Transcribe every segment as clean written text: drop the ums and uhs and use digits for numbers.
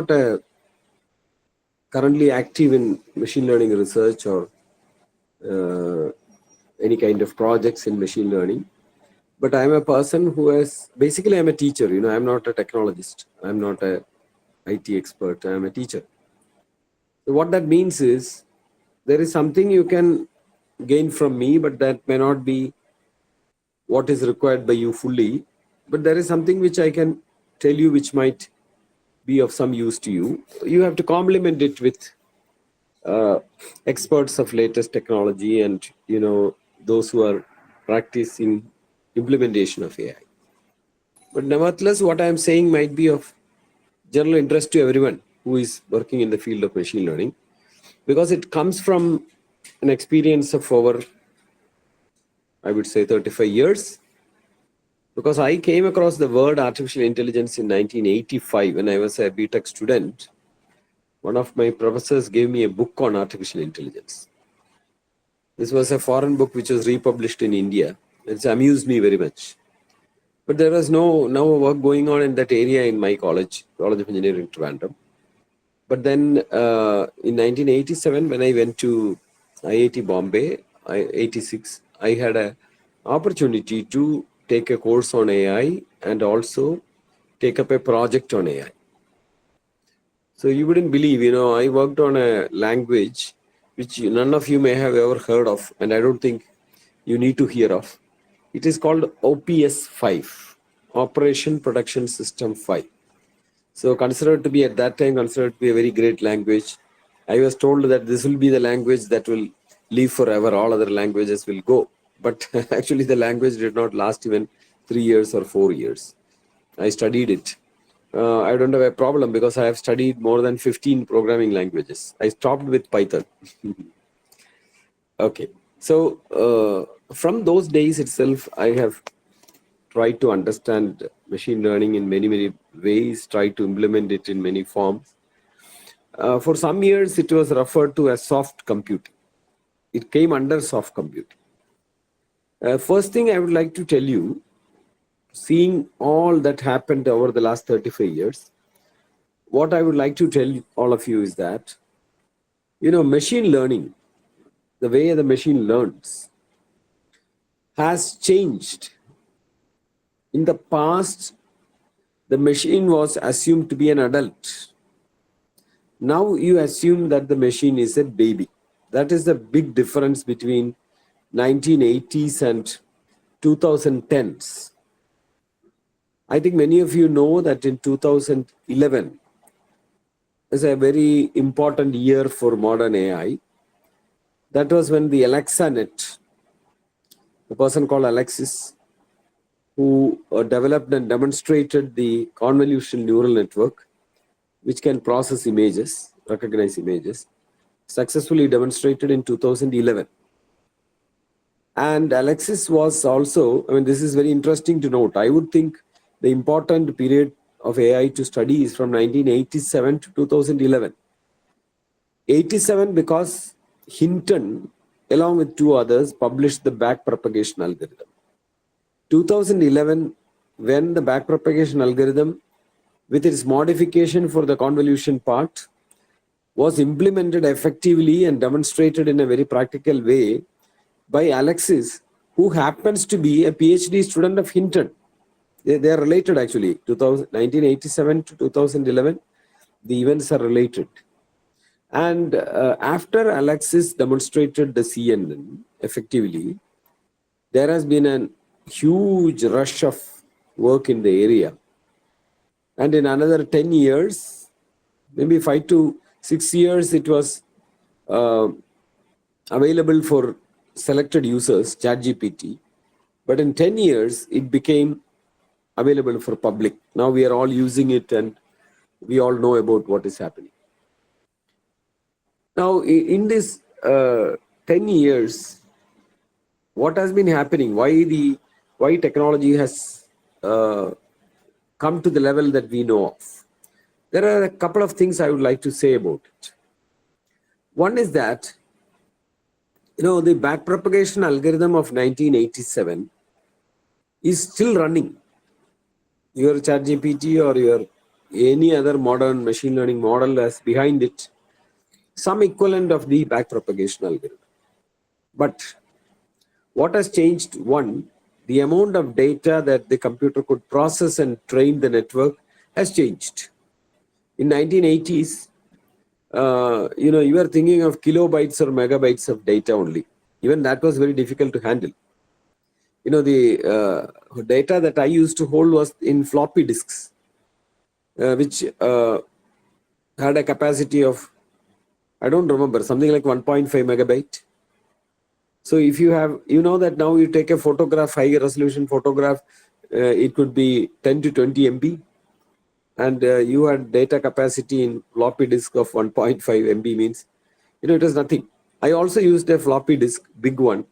not currently active in machine learning research or any kind of projects in machine learning. But I'm a person who has, basically I'm a teacher, I'm not a technologist. I'm not a IT expert, I'm a teacher. So what that means is, there is something you can gain from me, but that may not be what is required by you fully. But there is something which I can tell you which might be of some use to you. You have to complement it with experts of latest technology and those who are practicing implementation of AI. But nevertheless, what I am saying might be of general interest to everyone who is working in the field of machine learning, because it comes from an experience of over, I would say, 35 years. Because I came across the word artificial intelligence in 1985 when I was a BTech student. One of my professors gave me a book on artificial intelligence. This was a foreign book which was republished in India. It's amused me very much. But there was no work going on in that area in my college of Engineering, Trivandrum. But then in 1987, when I went to IIT Bombay, 86, I had an opportunity to take a course on AI and also take up a project on AI. So you wouldn't believe, I worked on a language which none of you may have ever heard of, and I don't think you need to hear of. It is called OPS 5, Operation Production System 5. So considered to be, at that time, considered to be a very great language. I was told that this will be the language that will live forever, all other languages will go. But actually the language did not last even 3 years or 4 years. I studied it. I don't have a problem because I have studied more than 15 programming languages. I stopped with Python. Okay. So from those days itself, I have tried to understand machine learning in many, many ways, tried to implement it in many forms. For some years, it was referred to as soft computing. It came under soft computing. First thing I would like to tell you, seeing all that happened over the last 35 years, what I would like to tell all of you is that, machine learning, the way the machine learns, has changed. In the past, the machine was assumed to be an adult. Now you assume that the machine is a baby. That is the big difference between 1980s and 2010s. I think many of you know that in 2011 is a very important year for modern AI. That was when the AlexaNet, a person called Alexis, who developed and demonstrated the convolutional neural network, which can process images, recognize images, successfully demonstrated in 2011. And Alexis was also, this is very interesting to note. I would think the important period of AI to study is from 1987 to 2011. 87 because Hinton, along with two others, published the backpropagation algorithm. 2011, when the backpropagation algorithm, with its modification for the convolution part, was implemented effectively and demonstrated in a very practical way by Alexis, who happens to be a PhD student of Hinton. They are related actually. 1987 to 2011, the events are related. And after Alexis demonstrated the CNN effectively, there has been a huge rush of work in the area. And in another 10 years, maybe 5 to 6 years, it was available for selected users, ChatGPT. But in 10 years, it became available for public. Now we are all using it and we all know about what is happening. Now, in this 10 years, what has been happening? Why technology has come to the level that we know of? There are a couple of things I would like to say about it. One is that, the backpropagation algorithm of 1987 is still running. Your ChatGPT or your any other modern machine learning model has behind it some equivalent of the backpropagation algorithm. But what has changed? One, the amount of data that the computer could process and train the network has changed. In 1980s, you were thinking of kilobytes or megabytes of data only. Even that was very difficult to handle. The data that I used to hold was in floppy disks, which had a capacity of, I don't remember, something like 1.5 megabyte. So if you have, that now you take a photograph, high resolution photograph, it could be 10 to 20 MB. And you had data capacity in floppy disk of 1.5 MB means, it was nothing. I also used a floppy disk, big one,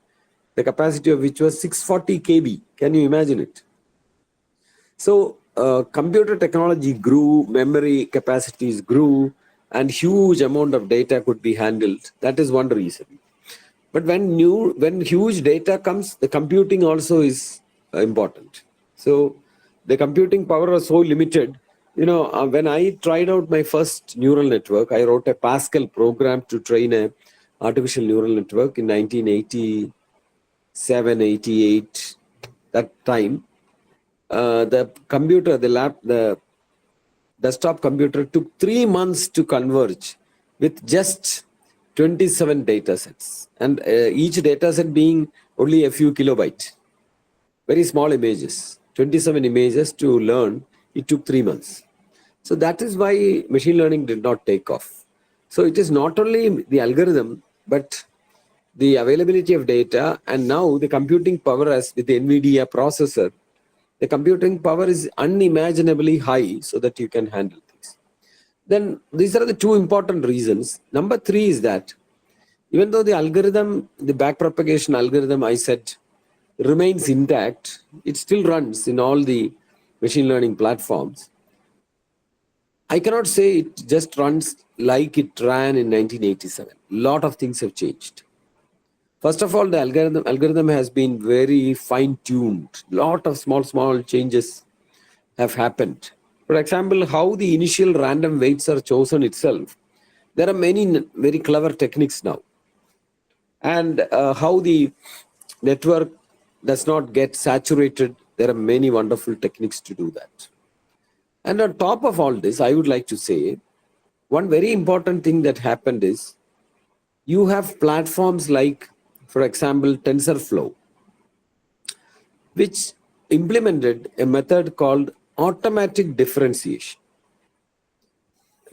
the capacity of which was 640 KB. Can you imagine it? So computer technology grew, memory capacities grew, and huge amount of data could be handled. That is one reason. But when huge data comes, the computing also is important. So the computing power was so limited. When I tried out my first neural network, I wrote a Pascal program to train a artificial neural network in 1987, 88. That time, the computer, the desktop computer took 3 months to converge with just 27 data sets, and each data set being only a few kilobytes, very small images, 27 images to learn. It took 3 months. So that is why machine learning did not take off. So it is not only the algorithm, but the availability of data, and now the computing power as with the NVIDIA processor, the computing power is unimaginably high so that you can handle things. Then these are the two important reasons. Number three is that even though the algorithm, the backpropagation algorithm I said remains intact, it still runs in all the machine learning platforms. I cannot say it just runs like it ran in 1987. A lot of things have changed. First of all, the algorithm has been very fine-tuned. A lot of small changes have happened. For example, how the initial random weights are chosen itself. There are many very clever techniques now. And how the network does not get saturated. There are many wonderful techniques to do that. And on top of all this, I would like to say, one very important thing that happened is, you have platforms like, for example, TensorFlow, which implemented a method called automatic differentiation.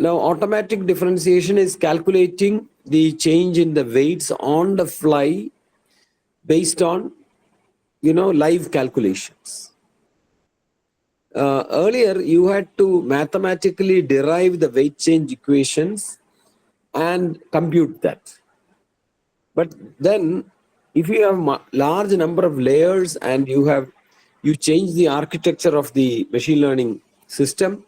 Now, automatic differentiation is calculating the change in the weights on the fly based on, live calculations. Earlier, you had to mathematically derive the weight change equations and compute that. But then, if you have large number of layers and you change the architecture of the machine learning system,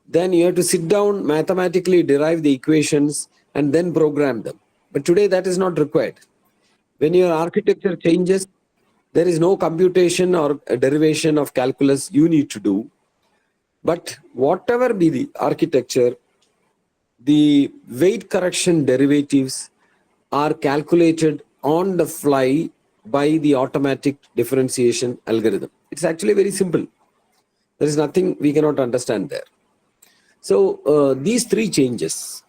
then you have to sit down, mathematically derive the equations, and then program them. But today, that is not required. When your architecture changes, there is no computation or a derivation of calculus you need to do. But whatever be the architecture, the weight correction derivatives are calculated on the fly by the automatic differentiation algorithm. It's actually very simple. There is nothing we cannot understand there. So these three changes,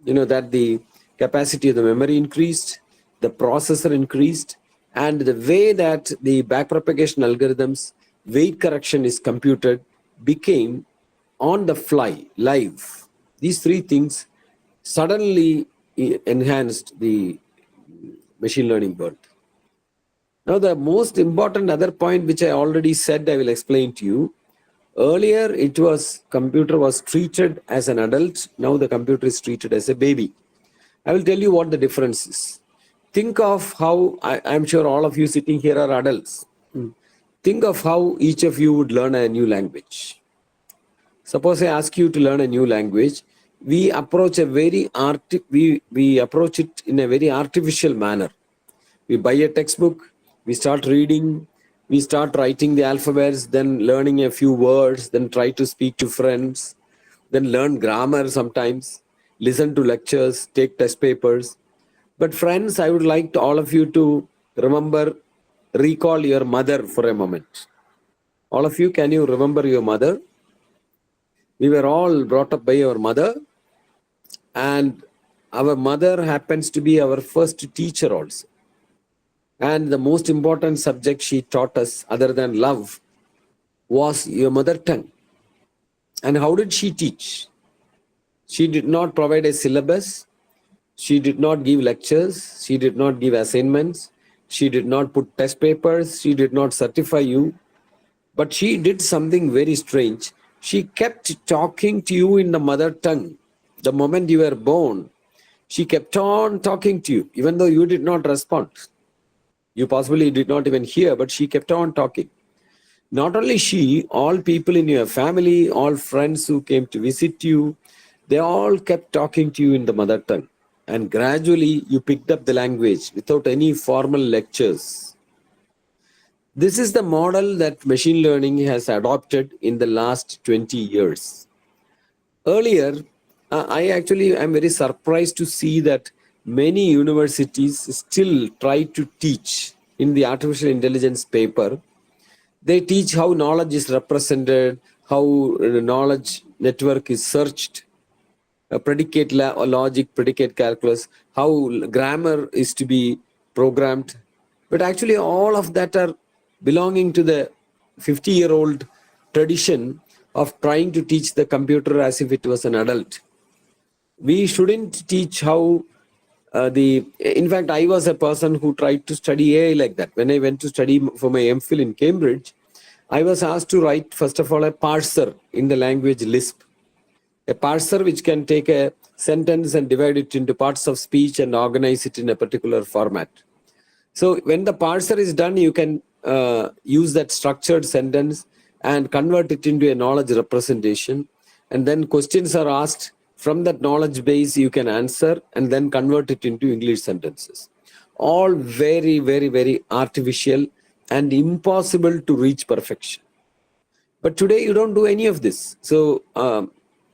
that the capacity of the memory increased, the processor increased, and the way that the backpropagation algorithms weight correction is computed became on the fly, live. These three things suddenly enhanced the machine learning world. Now, the most important other point, which I already said, I will explain to you. Earlier, computer was treated as an adult. Now the computer is treated as a baby. I will tell you what the difference is. Think of how, I'm sure all of you sitting here are adults. Think of how each of you would learn a new language. Suppose I ask you to learn a new language. We approach we approach it in a very artificial manner. We buy a textbook, we start reading, we start writing the alphabets, then learning a few words, then try to speak to friends. then learn grammar sometimes, listen to lectures, take test papers. But friends, I would like to, all of you to recall your mother for a moment. All of you, can you remember your mother? We were all brought up by our mother, and our mother happens to be our first teacher also. And the most important subject she taught us, other than love, was your mother tongue. And how did she teach? She did not provide a syllabus. She did not give lectures. She did not give assignments. She did not put test papers. She did not certify you. But she did something very strange. She kept talking to you in the mother tongue. The moment you were born, she kept on talking to you, even though you did not respond. You possibly did not even hear, but she kept on talking. Not only she, all people in your family, all friends who came to visit you, they all kept talking to you in the mother tongue. And gradually you picked up the language without any formal lectures. This is the model that machine learning has adopted in the last 20 years. Earlier, I actually am very surprised to see that many universities still try to teach in the artificial intelligence paper. They teach how knowledge is represented, how the knowledge network is searched, predicate logic, predicate calculus, how grammar is to be programmed. But actually all of that are belonging to the 50-year-old tradition of trying to teach the computer as if it was an adult. We shouldn't teach how in fact, I was a person who tried to study AI like that. When I went to study for my MPhil in Cambridge, I was asked to write, first of all, a parser in the language Lisp. A parser which can take a sentence and divide it into parts of speech and organize it in a particular format. So when the parser is done, you can use that structured sentence and convert it into a knowledge representation. And then questions are asked. From that knowledge base, you can answer and then convert it into English sentences. All very, very, very artificial and impossible to reach perfection. But today you don't do any of this. So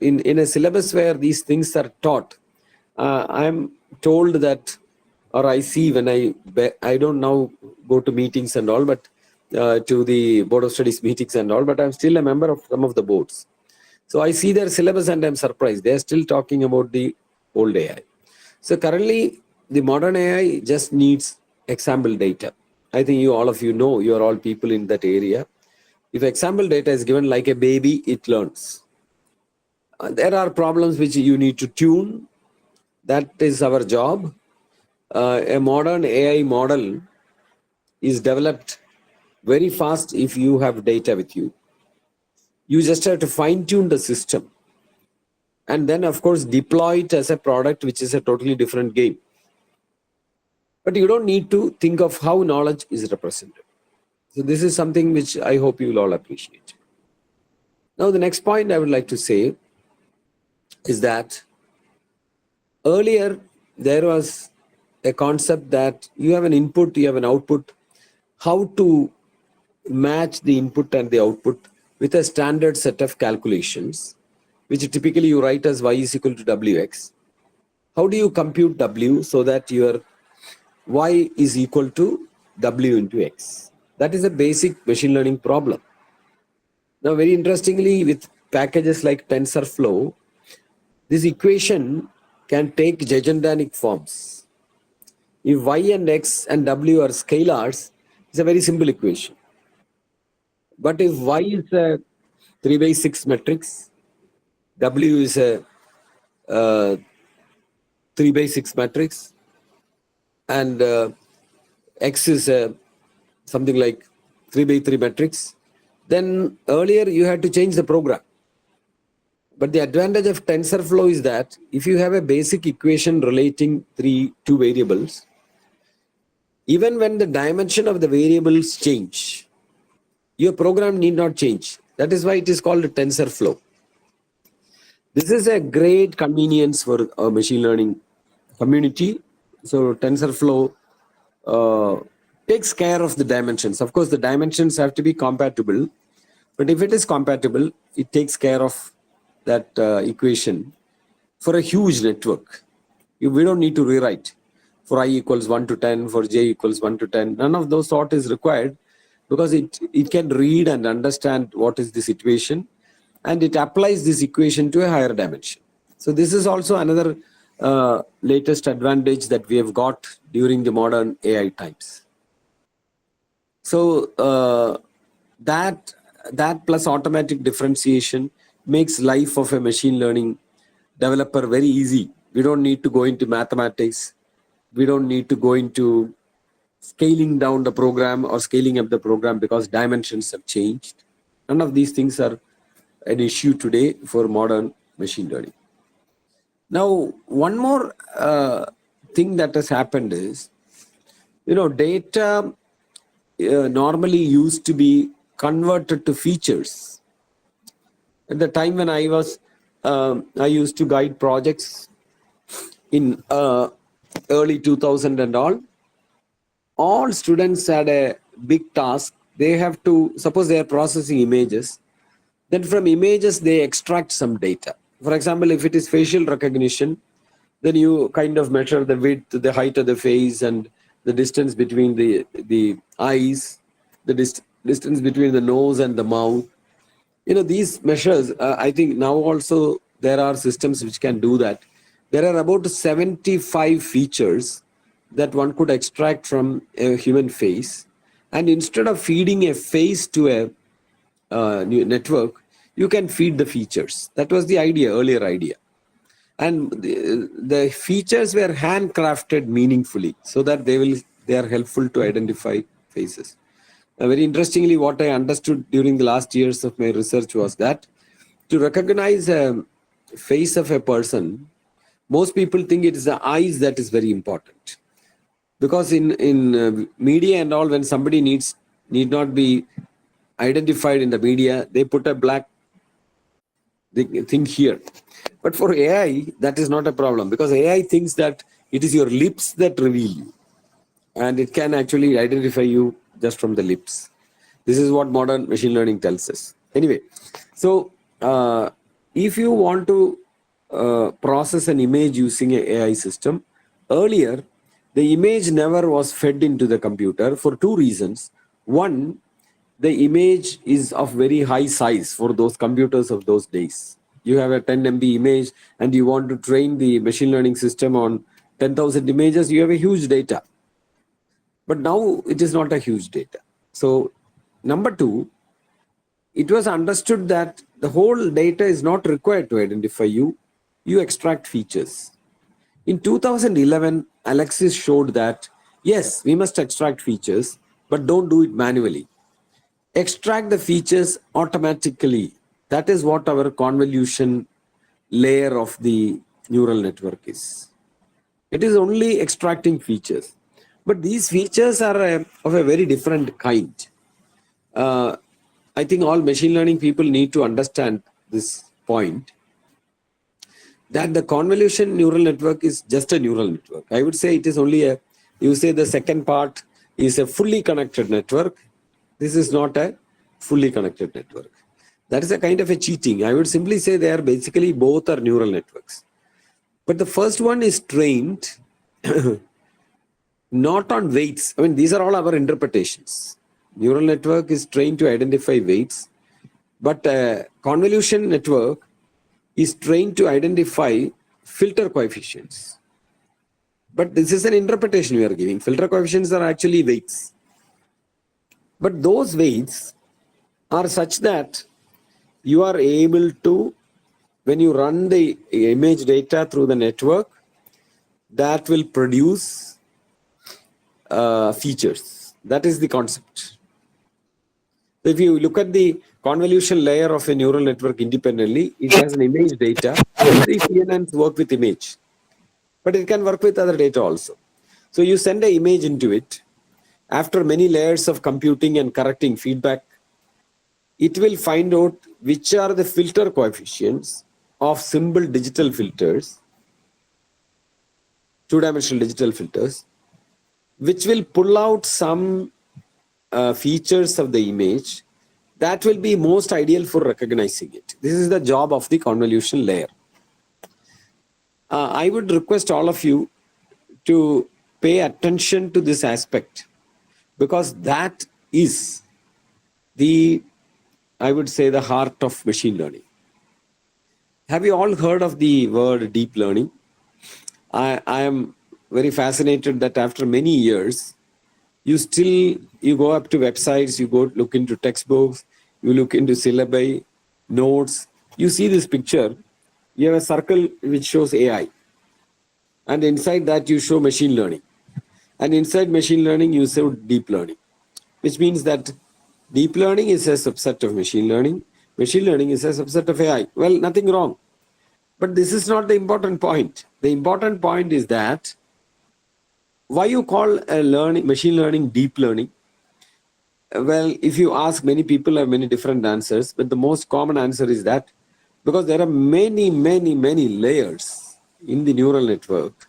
in a syllabus where these things are taught, I'm told that, or I see when I don't now go to meetings and all, but to the board of studies meetings and all, but I'm still a member of some of the boards. So I see their syllabus and I'm surprised. They're still talking about the old AI. So currently, the modern AI just needs example data. I think all of you know, you're all people in that area. If example data is given like a baby, it learns. There are problems which you need to tune. That is our job. A modern AI model is developed very fast if you have data with you. You just have to fine-tune the system. And then, of course, deploy it as a product, which is a totally different game. But you don't need to think of how knowledge is represented. So this is something which I hope you will all appreciate. Now, the next point I would like to say is that earlier there was a concept that you have an input, you have an output. How to match the input and the output with a standard set of calculations, which typically you write as y is equal to wx. How do you compute w so that your y is equal to w into x? That is a basic machine learning problem. Now, very interestingly, with packages like TensorFlow, this equation can take Jejendanic forms. If y and x and w are scalars, it's a very simple equation. But if y is a 3/6 matrix, w is a 3/6 matrix, and x is a something like 3/3 matrix, then earlier you had to change the program. But the advantage of TensorFlow is that if you have a basic equation relating two variables, even when the dimension of the variables change, your program need not change. That is why it is called TensorFlow. This is a great convenience for a machine learning community. So TensorFlow takes care of the dimensions. Of course, the dimensions have to be compatible, but if it is compatible, it takes care of that equation for a huge network. We don't need to rewrite for I equals 1 to 10, for j equals 1 to 10. None of those sort is required, because it can read and understand what is the situation, and it applies this equation to a higher dimension. So this is also another latest advantage that we have got during the modern AI times. So that plus automatic differentiation makes life of a machine learning developer very easy. We don't need to go into mathematics. We don't need to go into scaling down the program or scaling up the program because dimensions have changed. None of these things are an issue today for modern machine learning. Now, one more thing that has happened is, data normally used to be converted to features. At the time when I used to guide projects in early 2000 and all students had a big task. They have to, suppose they are processing images, then from images they extract some data. For example, if it is facial recognition, then you kind of measure the width, the height of the face, and the distance between the eyes, the distance between the nose and the mouth. These measures, I think now also there are systems which can do that. There are about 75 features that one could extract from a human face. And instead of feeding a face to a network, you can feed the features. That was the earlier idea. And the features were handcrafted meaningfully so that they are helpful to identify faces. Very interestingly, what I understood during the last years of my research was that to recognize a face of a person, most people think it is the eyes that is very important. Because in media and all, when somebody need not be identified in the media, they put a black thing here. But for AI, that is not a problem, because AI thinks that it is your lips that reveal you, and it can actually identify you just from the lips. This is what modern machine learning tells us. Anyway, so if you want to process an image using an AI system, earlier, the image never was fed into the computer for two reasons. One, the image is of very high size for those computers of those days. You have a 10 MB image and you want to train the machine learning system on 10,000 images, you have a huge data. But now it is not a huge data. So number two, it was understood that the whole data is not required to identify you. You extract features. In 2011, Alexis showed that, yes, we must extract features, but don't do it manually. Extract the features automatically. That is what our convolution layer of the neural network is. It is only extracting features. But these features are of a very different kind. I think all machine learning people need to understand this point, that the convolution neural network is just a neural network. I would say it is only you say the second part is a fully connected network. This is not a fully connected network. That is a kind of a cheating. I would simply say they are basically both are neural networks. But the first one is trained not on weights. I mean, these are all our interpretations. Neural network is trained to identify weights, but convolution network is trained to identify filter coefficients. But this is an interpretation we are giving. Filter coefficients are actually weights. But those weights are such that you are able to, when you run the image data through the network, that will produce features. That is the concept. If you look at the convolution layer of a neural network independently, it has an image data. The CNNs work with image, but it can work with other data also. So you send an image into it. After many layers of computing and correcting feedback, it will find out which are the filter coefficients of simple digital filters, two-dimensional digital filters, which will pull out some features of the image that will be most ideal for recognizing it. This is the job of the convolution layer. I would request all of you to pay attention to this aspect, because that is the, I would say, the heart of machine learning. Have you all heard of the word deep learning? I am very fascinated that after many years, you go up to websites, you go look into textbooks, you look into syllabi, notes, you see this picture, you have a circle which shows AI. And inside that you show machine learning. And inside machine learning, you show deep learning, which means that deep learning is a subset of machine learning. Machine learning is a subset of AI. Well, nothing wrong. But this is not the important point. The important point is that why you call machine learning deep learning? Well, if you ask, many people have many different answers, but the most common answer is that because there are many, many, many layers in the neural network,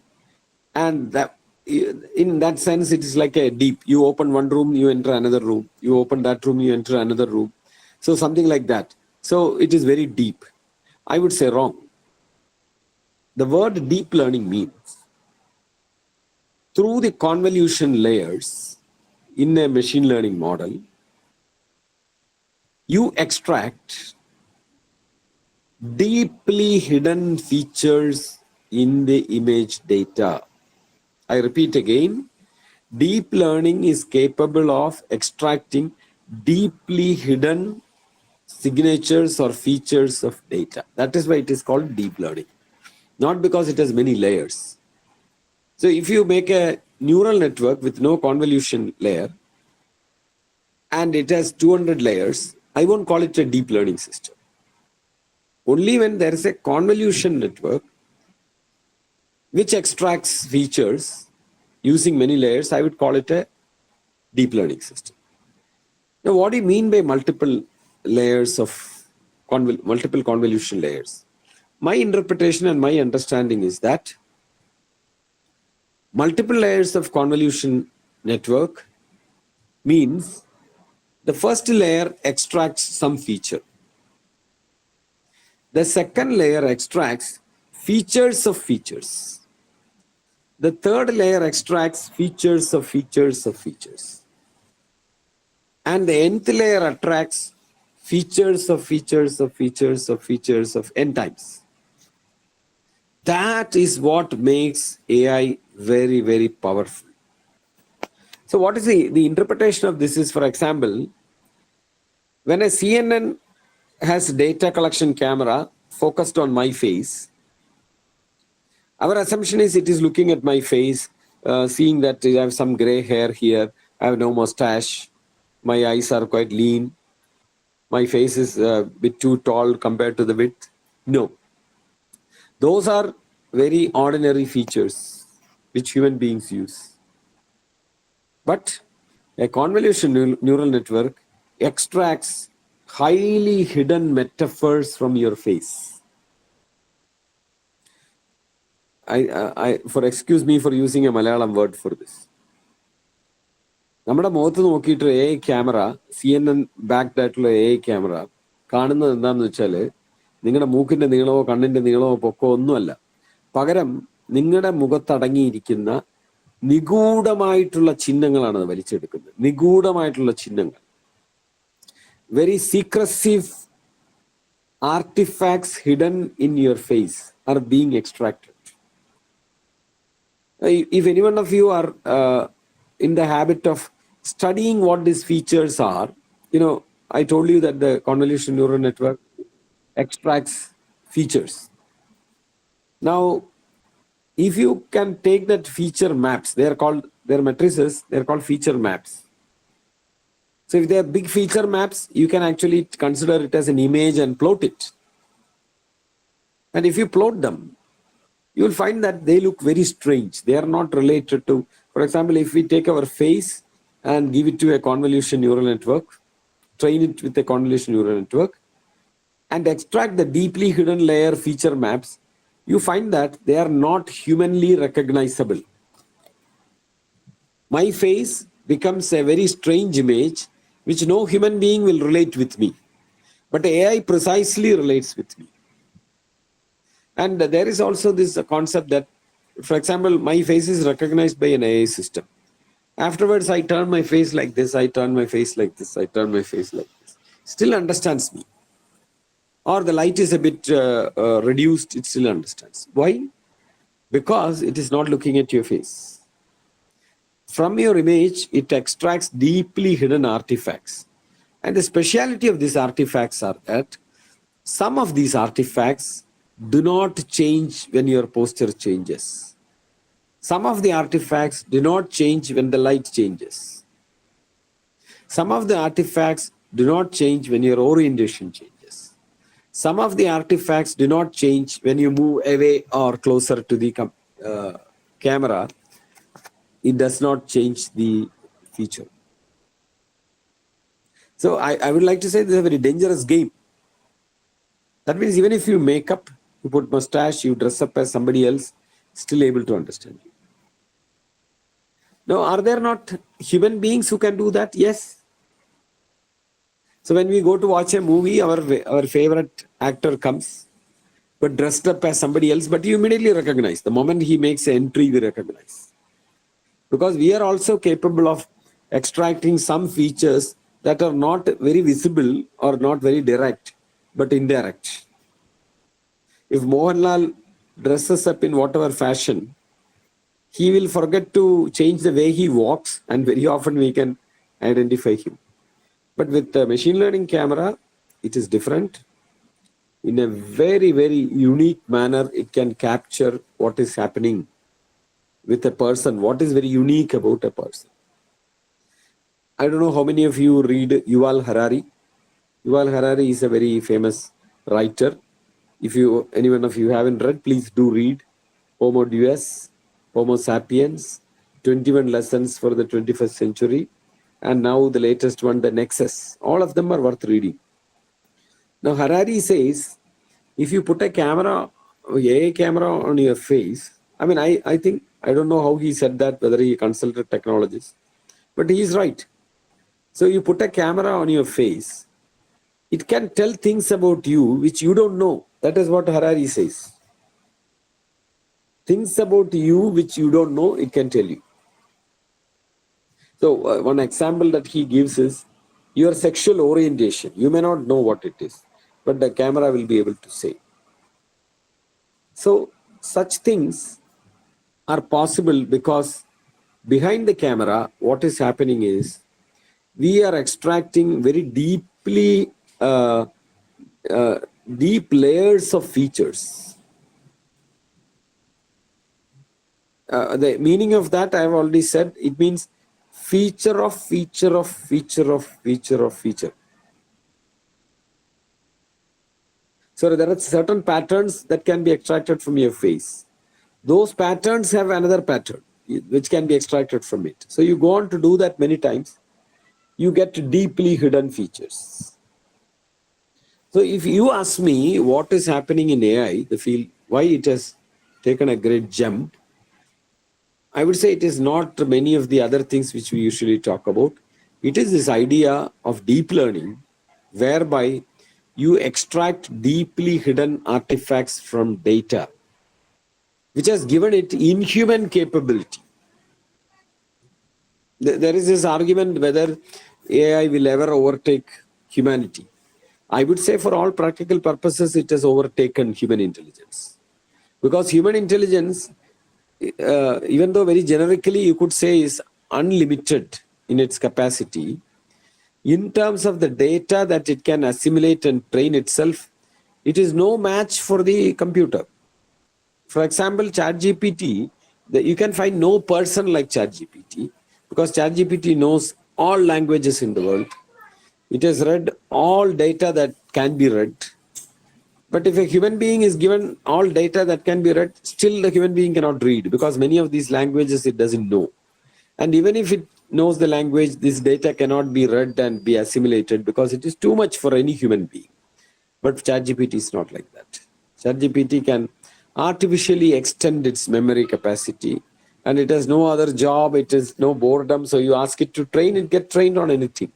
and that in that sense, it is like a deep. You open one room, you enter another room. You open that room, you enter another room. So something like that. So it is very deep. I would say wrong. The word deep learning means through the convolution layers in a machine learning model, you extract deeply hidden features in the image data. I repeat again, deep learning is capable of extracting deeply hidden signatures or features of data. That is why it is called deep learning, not because it has many layers. So if you make a neural network with no convolution layer and it has 200 layers, I won't call it a deep learning system. Only when there is a convolution network which extracts features using many layers, I would call it a deep learning system. Now, what do you mean by multiple layers of multiple convolution layers? My interpretation and my understanding is that multiple layers of convolution network means the first layer extracts some feature. The second layer extracts features of features. The third layer extracts features of features of features. And the nth layer attracts features of features of features of features of n times. That is what makes AI very, very powerful. So what is the interpretation of this is, for example, when a CNN has data collection camera focused on my face, our assumption is it is looking at my face, seeing that I have some gray hair here, I have no mustache, my eyes are quite lean, my face is a bit too tall compared to the width. No. Those are very ordinary features which human beings use. But a convolution neural network extracts highly hidden metaphors from your face. Excuse me for using a Malayalam word for this. നമ്മുടെ മുഖത്ത് നോക്കിയിട്ട് camera CNN backed ആയിട്ടുള്ള camera കാണുന്നത് എന്താണെന്ന് വെച്ചാൽ നിങ്ങളുടെ മൂക്കിന്റെ നീളമോ കണ്ണിന്റെ നീളമോ പൊക്കോ ഒന്നുമല്ല. പകരം നിങ്ങളുടെ മുഖത്തടങ്ങിയിരിക്കുന്ന നിഗൂഢമായിട്ടുള്ള ചിഹ്നങ്ങളാണ് അത് വലിച്ചെടുക്കുന്നത്. നിഗൂഢമായിട്ടുള്ള ചിഹ്നങ്ങൾ, very secretive artifacts hidden in your face are being extracted. If any one of you are in the habit of studying what these features are, I told you that the convolution neural network extracts features. Now, if you can take that feature maps, they're matrices, they're called feature maps. So if they are big feature maps, you can actually consider it as an image and plot it. And if you plot them, you will find that they look very strange. They are not related to, for example, if we take our face and give it to a convolution neural network, train it with a convolution neural network, and extract the deeply hidden layer feature maps, you find that they are not humanly recognizable. My face becomes a very strange image which no human being will relate with me. But AI precisely relates with me. And there is also this concept that, for example, my face is recognized by an AI system. Afterwards, I turn my face like this, I turn my face like this, I turn my face like this. Still understands me. Or the light is a bit reduced, it still understands. Why? Because it is not looking at your face. From your image, it extracts deeply hidden artifacts. And the speciality of these artifacts are that some of these artifacts do not change when your posture changes. Some of the artifacts do not change when the light changes. Some of the artifacts do not change when your orientation changes. Some of the artifacts do not change when you move away or closer to the camera. It does not change the feature. So I would like to say this is a very dangerous game. That means even if you make up, you put mustache, you dress up as somebody else, still able to understand you. Now, are there not human beings who can do that? Yes. So when we go to watch a movie, our favorite actor comes, but dressed up as somebody else, but you immediately recognize. The moment he makes an entry, we recognize. Because we are also capable of extracting some features that are not very visible or not very direct, but indirect. If Mohanlal dresses up in whatever fashion, he will forget to change the way he walks, and very often we can identify him. But with the machine learning camera, it is different. In a very, very unique manner, it can capture what is happening with a person, what is very unique about a person. I don't know how many of you read Yuval Harari. Yuval Harari is a very famous writer. If anyone of you haven't read, please do read Homo Deus, Homo Sapiens, 21 Lessons for the 21st Century, and now the latest one, The Nexus. All of them are worth reading. Now Harari says, if you put a camera on your face, I mean, I think, I don't know how he said that, whether he consulted technologists, but he is right. So you put a camera on your face, it can tell things about you which you don't know. That is what Harari says. Things about you which you don't know, it can tell you. So one example that he gives is your sexual orientation. You may not know what it is, but the camera will be able to say. So such things are possible because behind the camera, what is happening is we are extracting very deep layers of features. The meaning of that I have already said. It means feature of feature of feature of feature of feature. So there are certain patterns that can be extracted from your face. Those patterns have another pattern which can be extracted from it. So you go on to do that many times, you get deeply hidden features. So if you ask me what is happening in AI, the field, why it has taken a great jump, I would say it is not many of the other things which we usually talk about. It is this idea of deep learning, whereby you extract deeply hidden artifacts from data, which has given it inhuman capability. There is this argument whether AI will ever overtake humanity. I would say for all practical purposes, it has overtaken human intelligence. Because human intelligence, even though very generically you could say is unlimited in its capacity, in terms of the data that it can assimilate and train itself, it is no match for the computer. For example, ChatGPT, you can find no person like ChatGPT, because ChatGPT knows all languages in the world. It has read all data that can be read. But if a human being is given all data that can be read, still the human being cannot read, because many of these languages it doesn't know. And even if it knows the language, this data cannot be read and be assimilated because it is too much for any human being. But ChatGPT is not like that. ChatGPT can artificially extend its memory capacity, and it has no other job, it is no boredom. So you ask it to train, it gets trained on anything.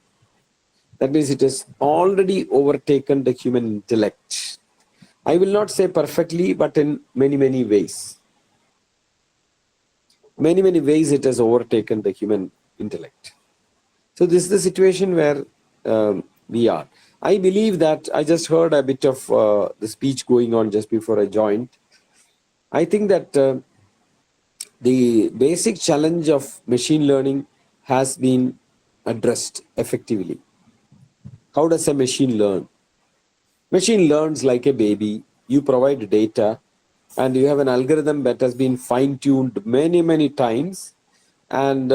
That means it has already overtaken the human intellect. I will not say perfectly, but in many, many ways. Many, many ways it has overtaken the human intellect. So this is the situation where we are. I believe that I just heard a bit of the speech going on just before I joined. I think that the basic challenge of machine learning has been addressed effectively. How does a machine learn? Machine learns like a baby. You provide data and you have an algorithm that has been fine-tuned many, many times. And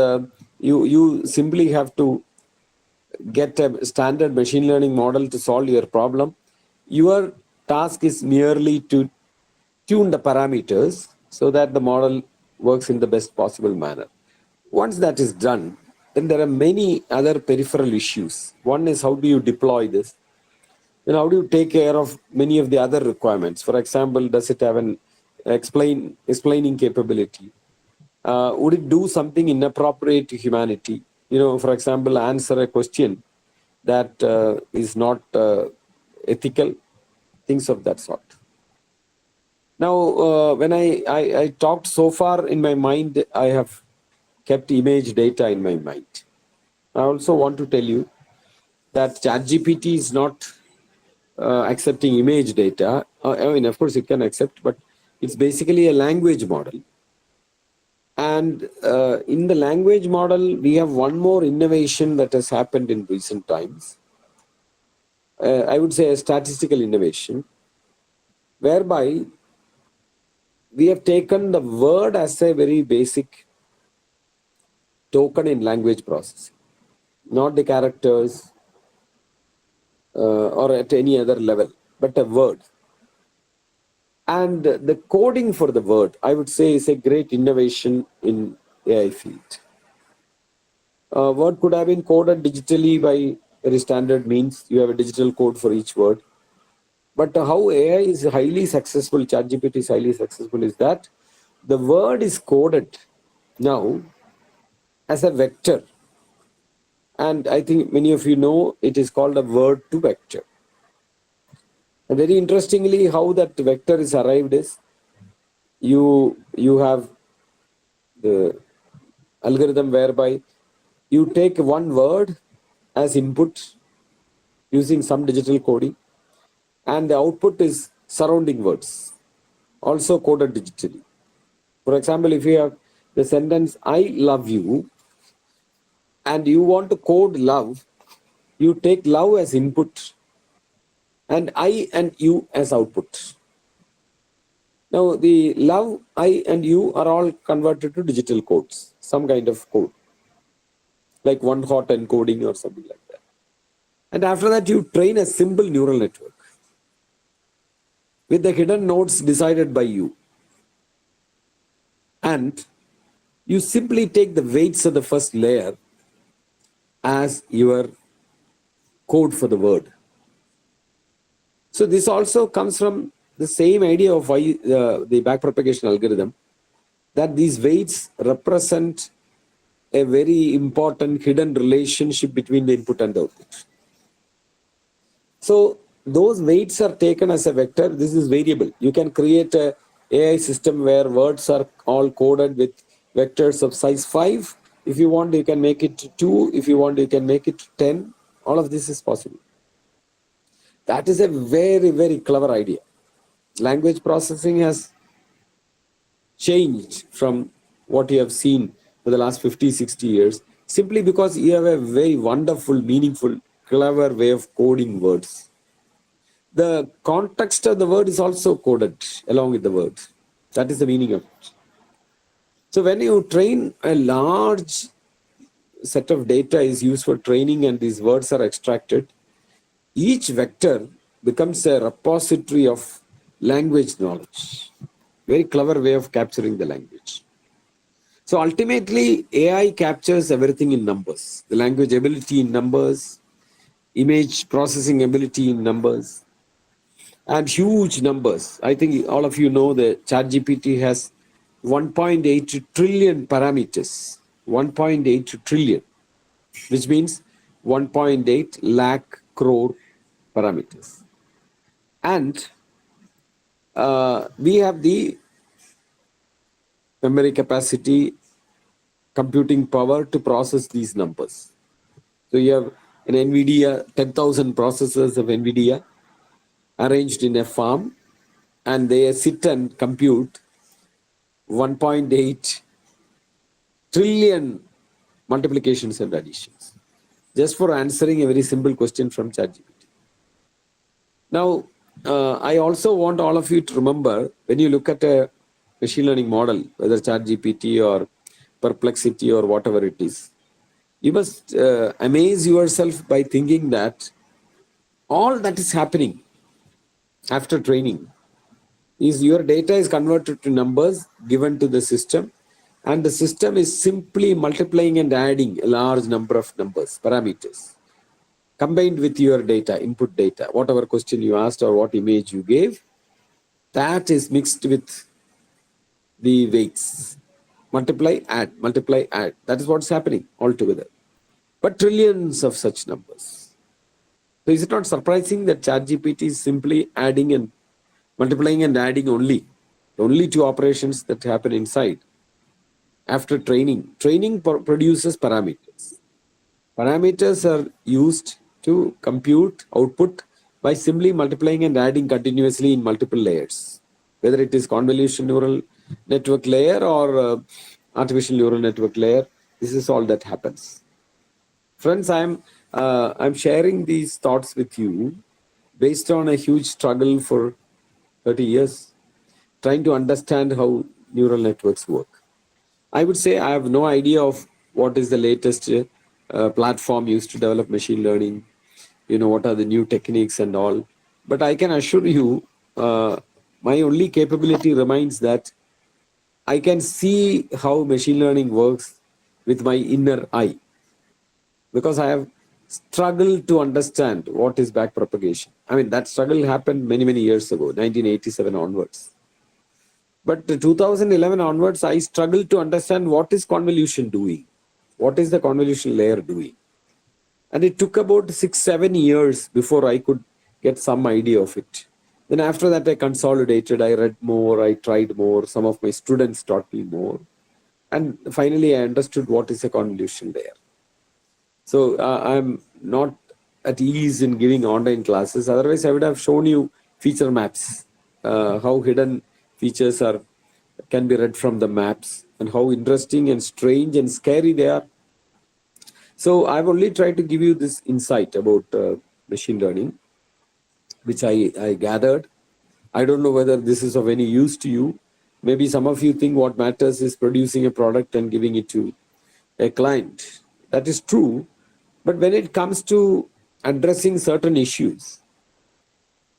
you simply have to get a standard machine learning model to solve your problem. Your task is merely to tune the parameters so that the model works in the best possible manner. Once that is done, then there are many other peripheral issues. One is how do you deploy this? Then how do you take care of many of the other requirements? For example, does it have an explaining capability? Would it do something inappropriate to humanity? For example, answer a question that is not ethical, things of that sort. Now, when I talked so far in my mind, I have kept image data in my mind. I also want to tell you that ChatGPT is not accepting image data. I mean, of course, it can accept, but it's basically a language model. And in the language model, we have one more innovation that has happened in recent times. I would say a statistical innovation, whereby we have taken the word as a very basic token in language processing, not the characters or at any other level, but a word. And the coding for the word, I would say, is a great innovation in AI field. Word could have been coded digitally by very standard means. You have a digital code for each word. But how AI is highly successful, ChatGPT is highly successful, is that the word is coded now as a vector. And I think many of you know it is called a word to vector. And very interestingly, how that vector is arrived is you have the algorithm whereby you take one word as input using some digital coding, and the output is surrounding words, also coded digitally. For example, if you have the sentence, I love you, and you want to code love, you take love as input and I and you as output. Now, the love, I and you are all converted to digital codes, some kind of code, like one hot encoding or something like that. And after that, you train a simple neural network with the hidden nodes decided by you. And you simply take the weights of the first layer as your code for the word. So this also comes from the same idea of why the backpropagation algorithm, that these weights represent a very important hidden relationship between the input and the output. So those weights are taken as a vector. This is variable. You can create a AI system where words are all coded with vectors of size 5. If you want, you can make it 2. If you want, you can make it 10. All of this is possible. That is a very, very clever idea. Language processing has changed from what you have seen for the last 50, 60 years, simply because you have a very wonderful, meaningful, clever way of coding words. The context of the word is also coded along with the word. That is the meaning of it. So when you train, a large set of data is used for training and these words are extracted, each vector becomes a repository of language knowledge. Very clever way of capturing the language. So ultimately, AI captures everything in numbers. The language ability in numbers, image processing ability in numbers, and huge numbers. I think all of you know that ChatGPT has 1.8 trillion parameters. 1.8 trillion, which means 1.8 lakh crore parameters. And we have the memory capacity, computing power to process these numbers. So you have an NVIDIA, 10,000 processors of NVIDIA arranged in a farm, and they sit and compute 1.8 trillion multiplications and additions just for answering a very simple question from ChatGPT. Now, I also want all of you to remember, when you look at a machine learning model, whether ChatGPT or Perplexity or whatever it is, you must amaze yourself by thinking that all that is happening after training is your data is converted to numbers given to the system, and the system is simply multiplying and adding a large number of numbers, parameters, combined with your data, input data, whatever question you asked or what image you gave, that is mixed with the weights. Multiply, add, multiply, add. That is what's happening altogether. But trillions of such numbers. So is it not surprising that ChatGPT is simply adding and multiplying and adding only two operations that happen inside after training? Training produces parameters. Parameters are used to compute output by simply multiplying and adding continuously in multiple layers, whether it is convolution neural network layer or artificial neural network layer. This is all that happens. Friends, I'm sharing these thoughts with you based on a huge struggle for 30 years, trying to understand how neural networks work. I would say I have no idea of what is the latest platform used to develop machine learning, what are the new techniques and all. But I can assure you, my only capability remains that I can see how machine learning works with my inner eye, because I have struggled to understand what is backpropagation. I mean, that struggle happened many, many years ago, 1987 onwards. But 2011 onwards, I struggled to understand what is convolution doing. What is the convolution layer doing? And it took about 6, 7 years before I could get some idea of it. Then after that, I consolidated, I read more, I tried more. Some of my students taught me more. And finally, I understood what is a convolution layer. So I'm not at ease in giving online classes. Otherwise, I would have shown you feature maps, how hidden features can be read from the maps, and how interesting and strange and scary they are. So I've only tried to give you this insight about machine learning, which I gathered. I don't know whether this is of any use to you. Maybe some of you think what matters is producing a product and giving it to a client. That is true. But when it comes to addressing certain issues,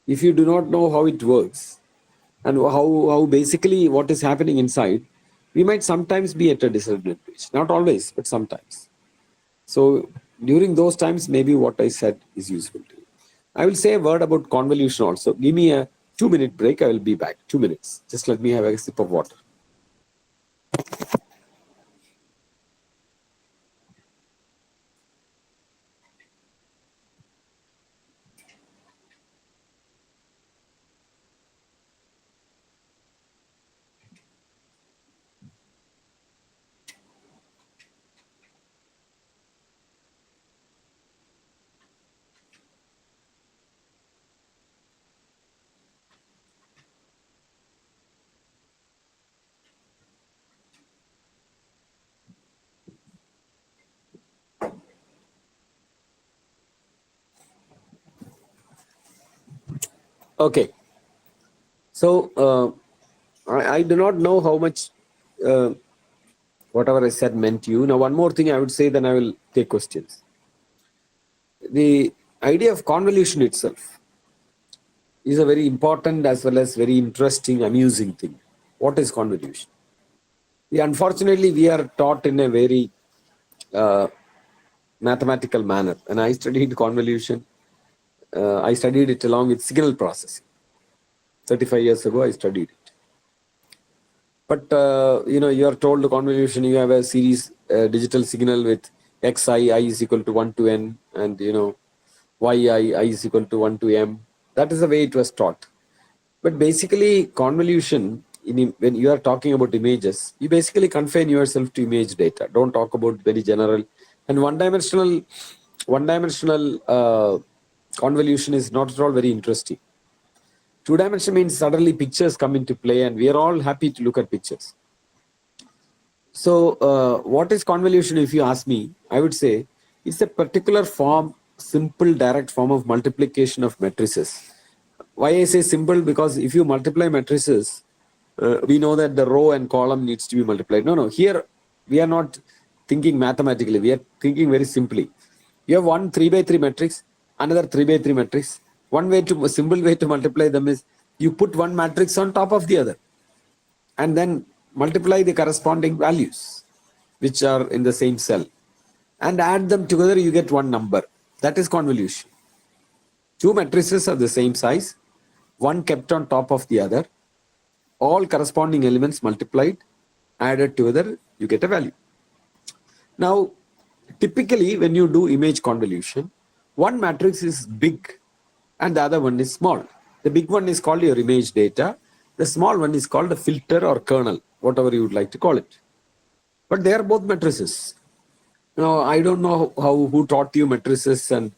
if you do not know how it works and how basically what is happening inside, we might sometimes be at a disadvantage. Not always, but sometimes. So during those times, maybe what I said is useful to you. I will say a word about convolution also. Give me a 2-minute break. I will be back. 2 minutes. Just let me have a sip of water. Okay. So I do not know how much whatever I said meant to you. Now, one more thing I would say, then I will take questions. The idea of convolution itself is a very important as well as very interesting, amusing thing. What is convolution? Unfortunately, we are taught in a very uh, mathematical manner. And I studied convolution. I studied it along with signal processing. 35 years ago, I studied it. But you are told the convolution, you have a series digital signal with xi, I is equal to 1 to n, and yi, I is equal to 1 to m. That is the way it was taught. But basically, convolution, when you are talking about images, you basically confine yourself to image data. Don't talk about very general. And one-dimensional convolution is not at all very interesting. Two-dimensional means suddenly pictures come into play, and we are all happy to look at pictures. So, what is convolution? If you ask me, I would say it's a particular form, simple, direct form of multiplication of matrices. Why I say simple? Because if you multiply matrices, we know that the row and column needs to be multiplied. No, here we are not thinking mathematically. We are thinking very simply. You have one 3 by 3 matrix, another 3 by 3 matrix. A simple way to multiply them is you put one matrix on top of the other and then multiply the corresponding values which are in the same cell and add them together, you get one number. That is convolution. Two matrices of the same size, one kept on top of the other, all corresponding elements multiplied, added together, you get a value. Now, typically when you do image convolution, one matrix is big and the other one is small. The big one is called your image data. The small one is called a filter or kernel, whatever you would like to call it. But they are both matrices. Now, I don't know who taught you matrices and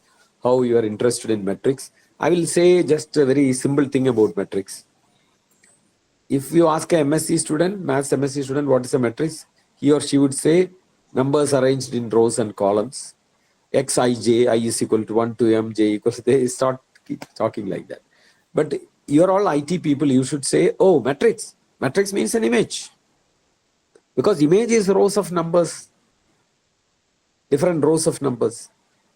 how you are interested in metrics. I will say just a very simple thing about metrics. If you ask a MSc student, maths MSc student, what is a matrix? He or she would say numbers arranged in rows and columns. Xij, I is equal to 1 to m, j equals, they keep talking like that. But you're all IT people, you should say, oh, matrix. Matrix means an image. Because image is rows of numbers, different rows of numbers.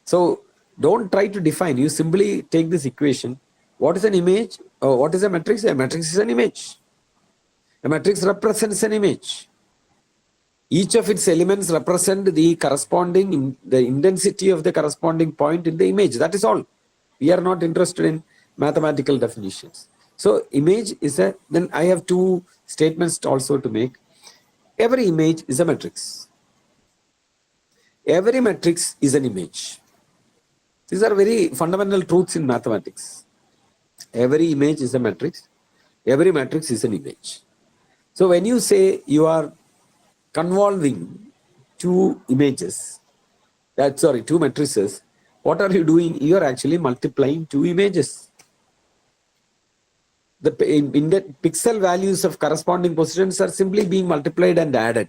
So don't try to define. You simply take this equation. What is an image? What is a matrix? A matrix is an image. A matrix represents an image. Each of its elements represent the corresponding, the intensity of the corresponding point in the image. That is all. We are not interested in mathematical definitions. So image is then I have two statements also to make. Every image is a matrix. Every matrix is an image. These are very fundamental truths in mathematics. Every image is a matrix. Every matrix is an image. So when you say you are convolving two images, two matrices, what are you doing? You are actually multiplying two images. The pixel values of corresponding positions are simply being multiplied and added.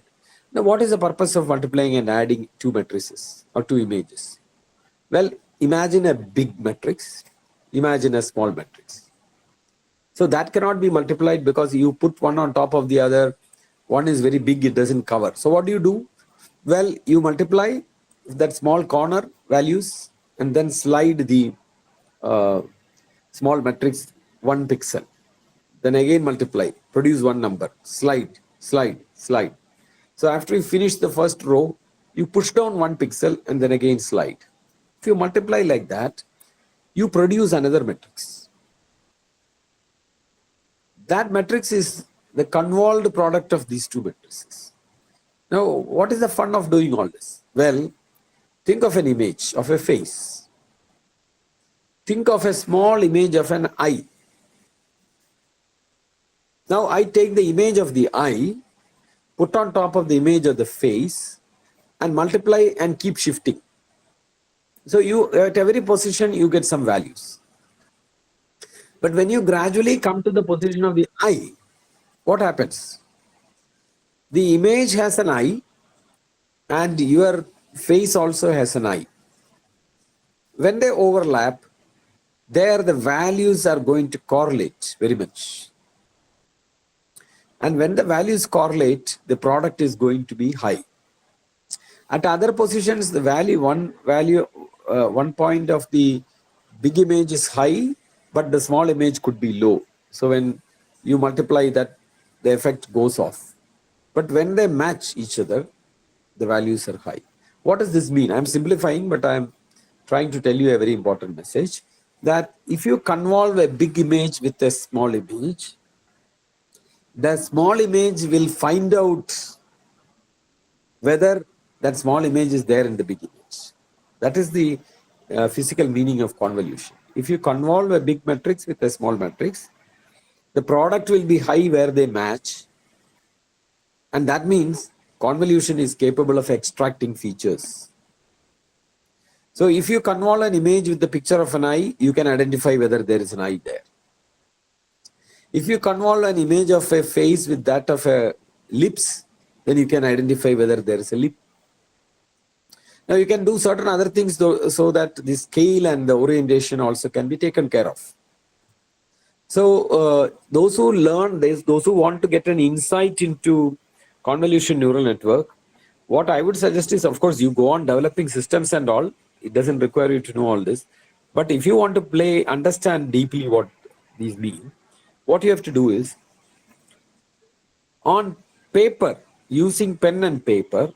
Now, what is the purpose of multiplying and adding two matrices or two images? Well, imagine a big matrix, imagine a small matrix. So that cannot be multiplied because you put one on top of the other. One is very big, it doesn't cover. So what do? Well, you multiply that small corner values and then slide the small matrix 1 pixel. Then again multiply, produce one number, slide, slide, slide. So after you finish the first row, you push down 1 pixel and then again slide. If you multiply like that, you produce another matrix. That matrix is the convolved product of these two matrices. Now, what is the fun of doing all this? Well, think of an image of a face. Think of a small image of an eye. Now, I take the image of the eye, put on top of the image of the face, and multiply and keep shifting. So at every position, you get some values. But when you gradually come to the position of the eye, what happens? The image has an eye and your face also has an eye. When they overlap, there the values are going to correlate very much. And when the values correlate, the product is going to be high. At other positions, the one point of the big image is high, but the small image could be low. So when you multiply that, the effect goes off. But when they match each other, the values are high. What does this mean? I'm simplifying, but I'm trying to tell you a very important message, that if you convolve a big image with a small image, the small image will find out whether that small image is there in the big image. That is the physical meaning of convolution. If you convolve a big matrix with a small matrix, the product will be high where they match, and that means convolution is capable of extracting features. So if you convolve an image with the picture of an eye, you can identify whether there is an eye there. If you convolve an image of a face with that of a lips, then you can identify whether there is a lip. Now you can do certain other things so that the scale and the orientation also can be taken care of. So those who learn this, those who want to get an insight into convolution neural network, what I would suggest is, of course, you go on developing systems and all. It doesn't require you to know all this. But if you want to understand deeply what these mean, what you have to do is, on paper, using pen and paper,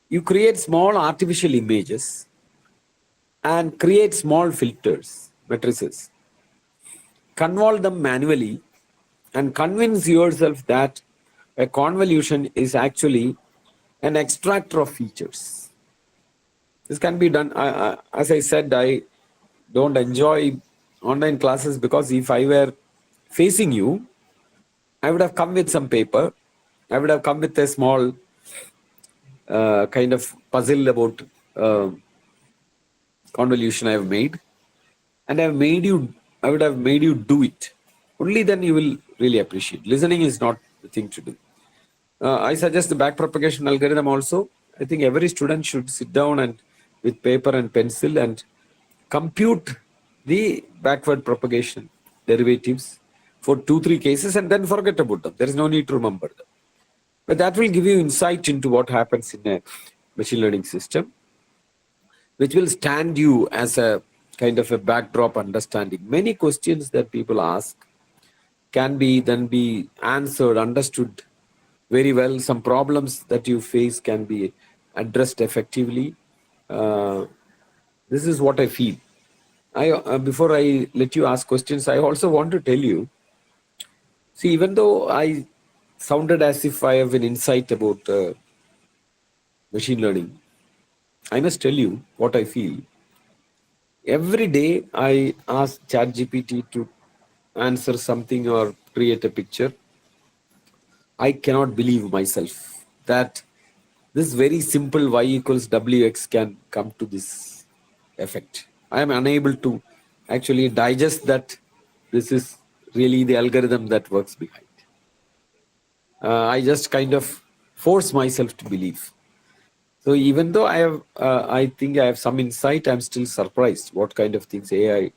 you create small artificial images and create small filters, matrices. Convolve them manually and convince yourself that a convolution is actually an extractor of features. This can be done. As I said, I don't enjoy online classes because if I were facing you, I would have come with some paper. I would have come with a small kind of puzzle about convolution I have made, and I would have made you do it. Only then you will really appreciate. Listening is not the thing to do. I suggest the backpropagation algorithm also. I think every student should sit down and with paper and pencil and compute the backward propagation derivatives for 2-3 cases and then forget about them. There is no need to remember them. But that will give you insight into what happens in a machine learning system, which will stand you as a kind of a backdrop understanding. Many questions that people ask can then be answered, understood very well. Some problems that you face can be addressed effectively. This is what I feel. Before I let you ask questions, I also want to tell you, see, even though I sounded as if I have an insight about machine learning, I must tell you what I feel. Every day I ask ChatGPT to answer something or create a picture. I cannot believe myself that this very simple y equals wx can come to this effect. I am unable to actually digest that this is really the algorithm that works behind. I just kind of force myself to believe. So even though I think I have some insight, I'm still surprised what kind of things AI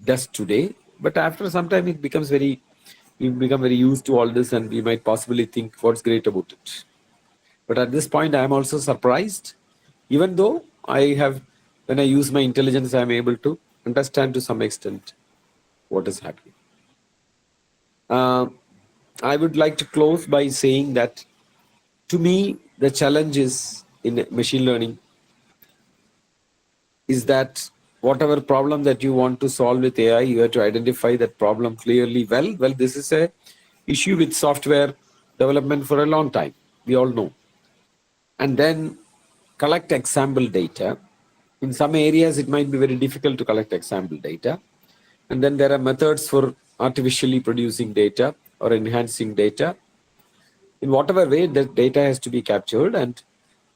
does today. But after some time, we become very used to all this, and we might possibly think what's great about it. But at this point, I am also surprised, even though when I use my intelligence, I'm able to understand to some extent what is happening. I would like to close by saying that, to me, the challenge is in machine learning is that whatever problem that you want to solve with AI, you have to identify that problem clearly. Well, this is a issue with software development for a long time. We all know. And then collect example data. In some areas, it might be very difficult to collect example data. And then there are methods for artificially producing data or enhancing data. In whatever way, the data has to be captured, and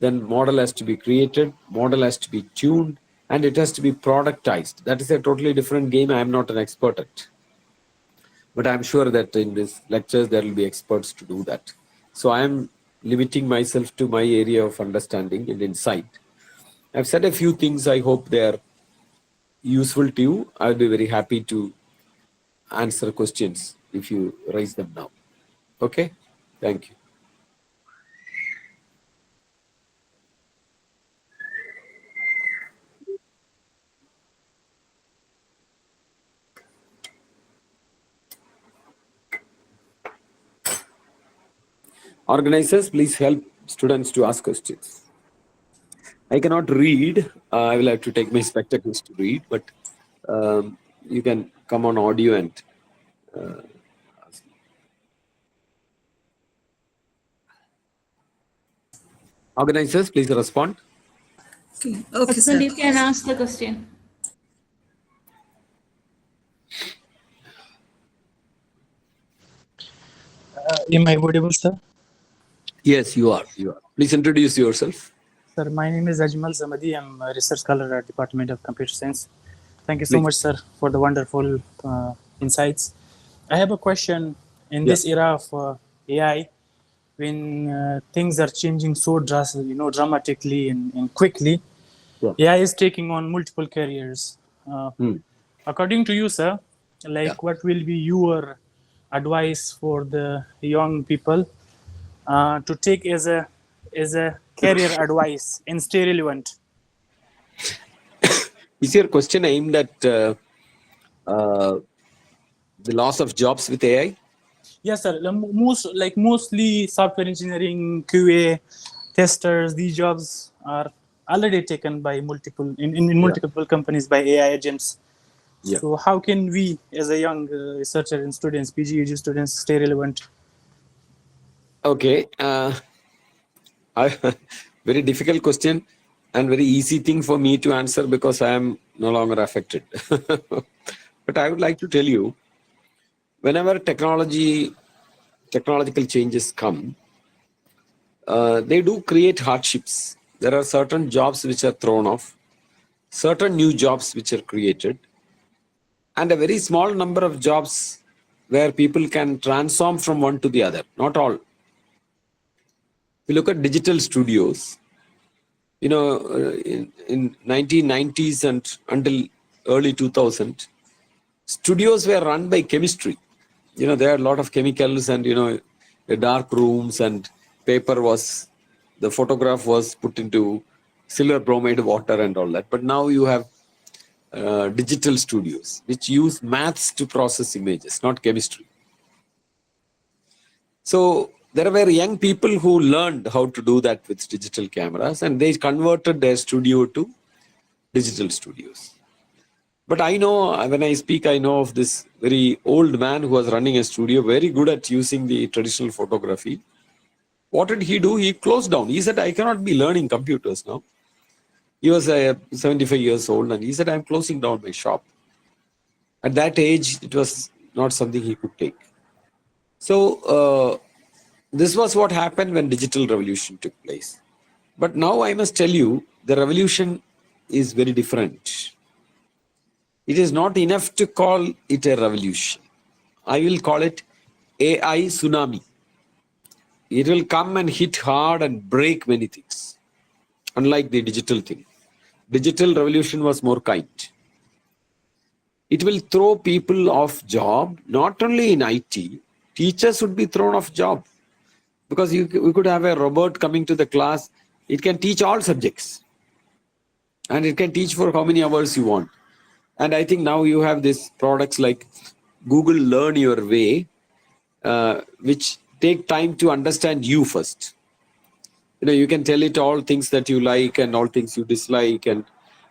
then model has to be created, model has to be tuned, and it has to be productized. That is a totally different game. I am not an expert at. But I'm sure that in these lectures, there will be experts to do that. So I am limiting myself to my area of understanding and insight. I've said a few things. I hope they are useful to you. I'll be very happy to answer questions if you raise them now. Okay? Thank you. Organizers, please help students to ask questions. I cannot read. I will have to take my spectacles to read, but you can come on audio and Organizers, please respond. Okay, sir. You can ask the question. Am I audible, sir? Yes, you are. Please introduce yourself. Sir, my name is Ajmal Zamadi. I'm a research scholar at Department of Computer Science. Thank you so Please. much, sir, for the wonderful insights. I have a question. In Yeah. this era of AI, when things are changing so dramatically and quickly, Yeah. AI is taking on multiple careers. According to you, sir, what will be your advice for the young people to take as a career advice and stay relevant? Is your question aimed at the loss of jobs with AI? Yes, sir. Mostly software engineering, QA, testers. These jobs are already taken by in multiple companies by AI agents. Yeah. So how can we, as a young researcher and students, PGUG students, stay relevant? Okay. Very difficult question and very easy thing for me to answer because I am no longer affected. But I would like to tell you, whenever technological changes come, they do create hardships. There are certain jobs which are thrown off, certain new jobs which are created, and a very small number of jobs where people can transform from one to the other. Not all. If you look at digital studios, in 1990s and until early 2000, studios were run by chemistry. There are a lot of chemicals and, the dark rooms, and the photograph was put into silver bromide water and all that. But now you have digital studios which use maths to process images, not chemistry. So there were young people who learned how to do that with digital cameras, and they converted their studio to digital studios. But I know, when I speak, I know of this very old man who was running a studio, very good at using the traditional photography. What did he do? He closed down. He said, I cannot be learning computers now. He was 75 years old, and he said, I'm closing down my shop. At that age, it was not something he could take. So this was what happened when digital revolution took place. But now I must tell you, the revolution is very different. It is not enough to call it a revolution. I will call it AI tsunami. It will come and hit hard and break many things, unlike the digital thing. Digital revolution was more kind. It will throw people off job, not only in IT. Teachers would be thrown off job because we could have a robot coming to the class. It can teach all subjects, and it can teach for how many hours you want. And I think now you have these products like Google Learn Your Way, which take time to understand you first. You can tell it all things that you like and all things you dislike, and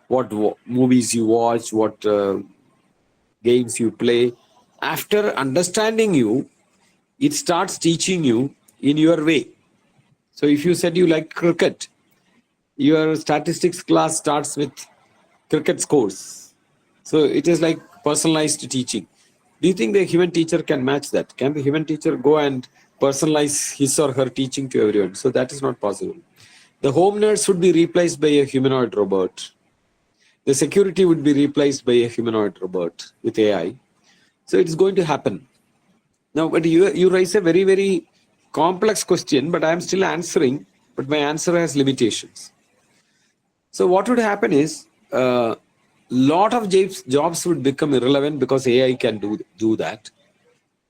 what movies you watch, what games you play. After understanding you, it starts teaching you in your way. So if you said you like cricket, your statistics class starts with cricket scores. So it is like personalized teaching. Do you think the human teacher can match that? Can the human teacher go and personalize his or her teaching to everyone? So that is not possible. The home nurse would be replaced by a humanoid robot. The security would be replaced by a humanoid robot with AI. So it's going to happen. Now, but you raise a very, very complex question, but I'm still answering, but my answer has limitations. So what would happen is, lot of jobs would become irrelevant because AI can do that.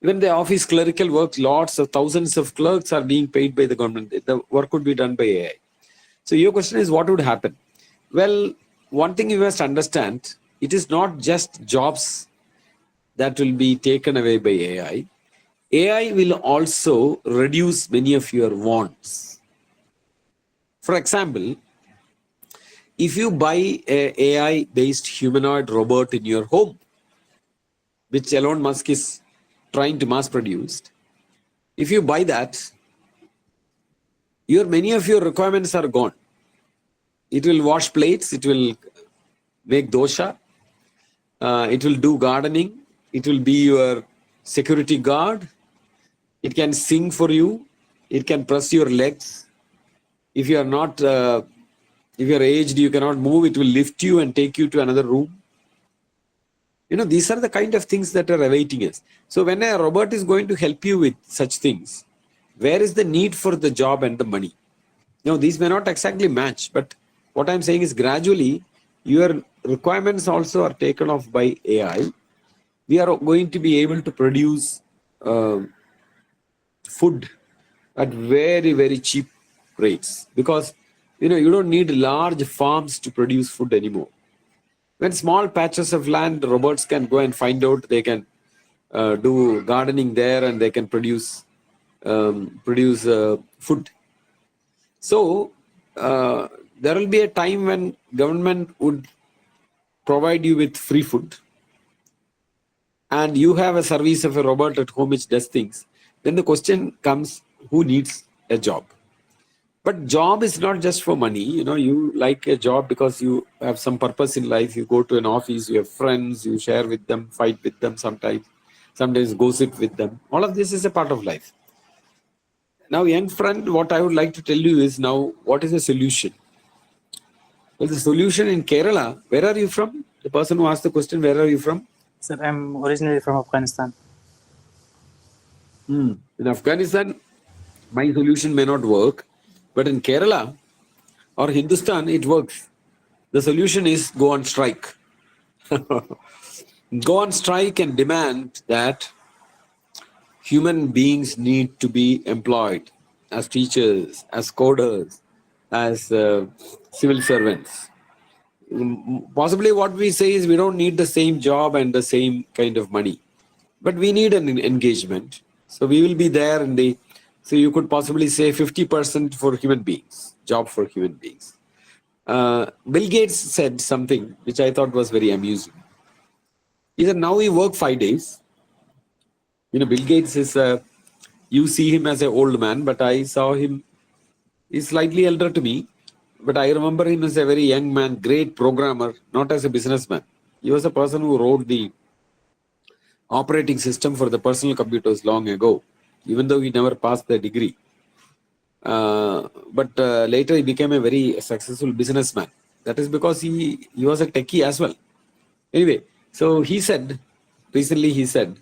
Even the office clerical work, lots of thousands of clerks are being paid by the government. The work could be done by AI. So your question is, what would happen? Well, one thing you must understand, it is not just jobs that will be taken away by AI. AI will also reduce many of your wants. For example, if you buy a AI-based humanoid robot in your home, which Elon Musk is trying to mass produce, if you buy that, many of your requirements are gone. It will wash plates, it will make dosha, it will do gardening, it will be your security guard, it can sing for you, it can press your legs. If you are not, if you are aged, you cannot move, it will lift you and take you to another room. These are the kind of things that are awaiting us. So when a robot is going to help you with such things, where is the need for the job and the money? These may not exactly match, but what I'm saying is gradually your requirements also are taken off by AI. We are going to be able to produce food at very, very cheap rates because, you don't need large farms to produce food anymore. When small patches of land, robots can go and find out, they can do gardening there and they can produce food. So there will be a time when government would provide you with free food and you have a service of a robot at home which does things. Then the question comes, who needs a job? But job is not just for money. You like a job because you have some purpose in life. You go to an office, you have friends, you share with them, fight with them sometimes go sit with them. All of this is a part of life. Now, young friend, what I would like to tell you is now, what is the solution? Well, the solution in Kerala, where are you from? The person who asked the question, where are you from? Sir, I'm originally from Afghanistan. In Afghanistan, my solution may not work, but in Kerala or Hindustan, it works. The solution is go on strike. Go on strike and demand that human beings need to be employed as teachers, as coders, as civil servants. Possibly what we say is we don't need the same job and the same kind of money, but we need an engagement. So we will be there so you could possibly say 50% for human beings, job for human beings. Bill Gates said something which I thought was very amusing. He said, now we work 5 days. Bill Gates is, you see him as an old man, but I saw him, he's slightly elder to me, but I remember him as a very young man, great programmer, not as a businessman. He was a person who wrote the operating system for the personal computers long ago, even though he never passed the degree. But later he became a very successful businessman. That is because he was a techie as well. Anyway, so recently he said,